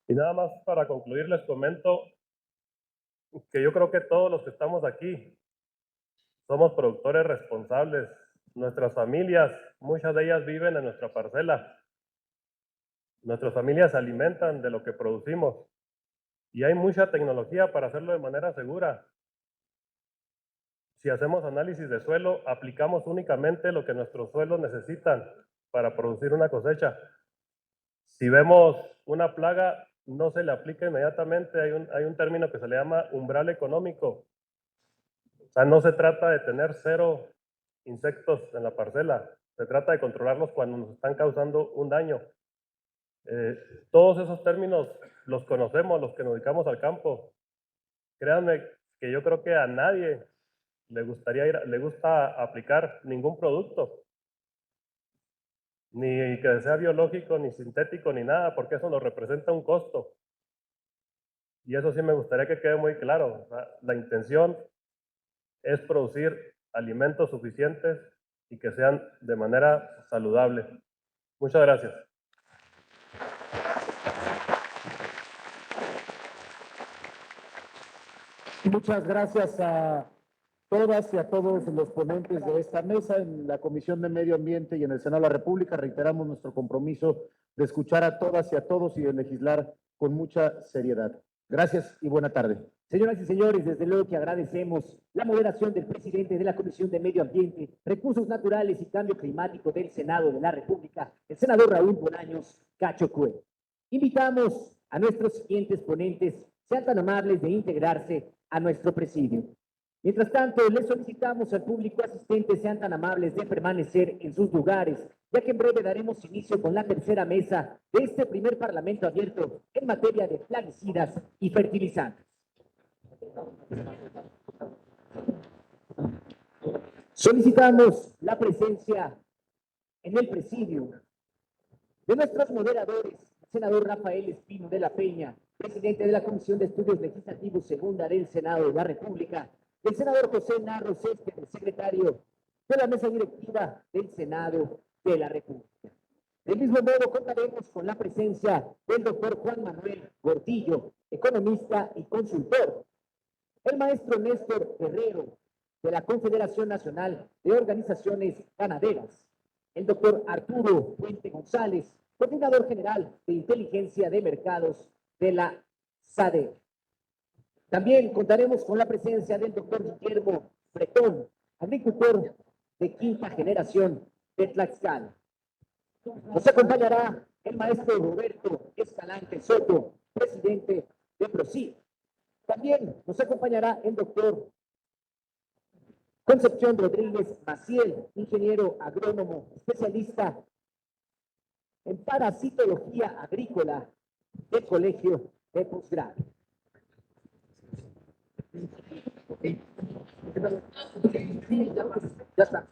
Y nada más para concluir les comento que yo creo que todos los que estamos aquí somos productores responsables. Nuestras familias, muchas de ellas viven en nuestra parcela. Nuestras familias se alimentan de lo que producimos. Y hay mucha tecnología para hacerlo de manera segura. Si hacemos análisis de suelo, aplicamos únicamente lo que nuestros suelos necesitan para producir una cosecha. Si vemos una plaga, no se le aplica inmediatamente. Hay un término que se le llama umbral económico. O sea, no se trata de tener 0 insectos en la parcela. Se trata de controlarlos cuando nos están causando un daño. Todos esos términos los conocemos, los que nos dedicamos al campo. Créanme que yo creo que a nadie le gusta aplicar ningún producto, ni que sea biológico, ni sintético, ni nada, porque eso nos representa un costo. Y eso sí me gustaría que quede muy claro. La intención es producir alimentos suficientes y que sean de manera saludable. Muchas gracias. Muchas gracias a todas y a todos los ponentes de esta mesa en la Comisión de Medio Ambiente y en el Senado de la República. Reiteramos nuestro compromiso de escuchar a todas y a todos y de legislar con mucha seriedad. Gracias y buena tarde. Señoras y señores, desde luego que agradecemos la moderación del presidente de la Comisión de Medio Ambiente, Recursos Naturales y Cambio Climático del Senado de la República, el senador Raúl Bolaños Cacho Cue. Invitamos a nuestros siguientes ponentes sean tan amables de integrarse a nuestro presidio. Mientras tanto, les solicitamos al público asistente sean tan amables de permanecer en sus lugares, ya que en breve daremos inicio con la tercera mesa de este primer Parlamento abierto en materia de plaguicidas y fertilizantes. Solicitamos la presencia en el presidio de nuestros moderadores, el senador Rafael Espino de la Peña, presidente de la Comisión de Estudios Legislativos Segunda del Senado de la República, el senador José Narro Céspedes, secretario de la mesa directiva del Senado de la República. Del mismo modo, contaremos con la presencia del doctor Juan Manuel Gordillo, economista y consultor, el maestro Néstor Herrero, de la Confederación Nacional de Organizaciones Ganaderas, el doctor Arturo Puente González, coordinador general de inteligencia de mercados de la SADE. También contaremos con la presencia del doctor Guillermo Bretón, agricultor de quinta generación de Tlaxcala. Nos acompañará el maestro Roberto Escalante Soto, presidente de PROCID. También nos acompañará el doctor Concepción Rodríguez Maciel, ingeniero agrónomo, especialista en parasitología agrícola del Colegio de Posgrado. Ya está.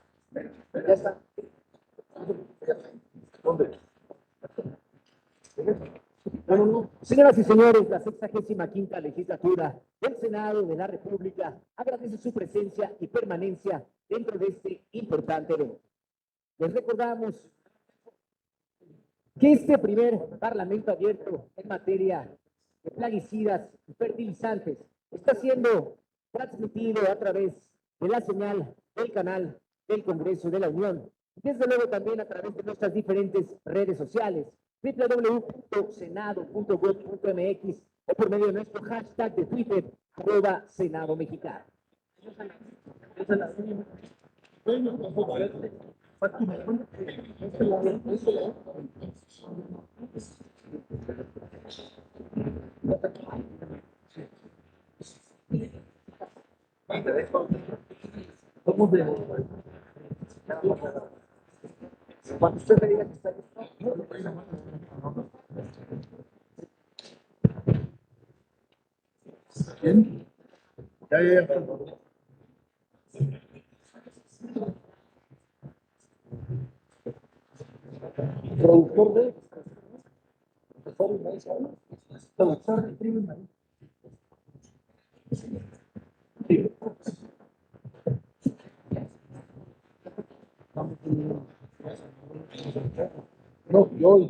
Ya está. Señoras y señores, la 65ª legislatura del Senado de la República agradece su presencia y permanencia dentro de este importante evento. Les recordamos que este primer Parlamento abierto en materia de plaguicidas y fertilizantes está siendo transmitido a través de la señal del canal del Congreso de la Unión, desde luego también a través de nuestras diferentes redes sociales, www.senado.gov.mx o por medio de nuestro hashtag de Twitter, @Senado Mexicano. Cuando usted me diga que está listo. ¿Bien? Ya. Productor de productor de trigo y maíz. No, yo y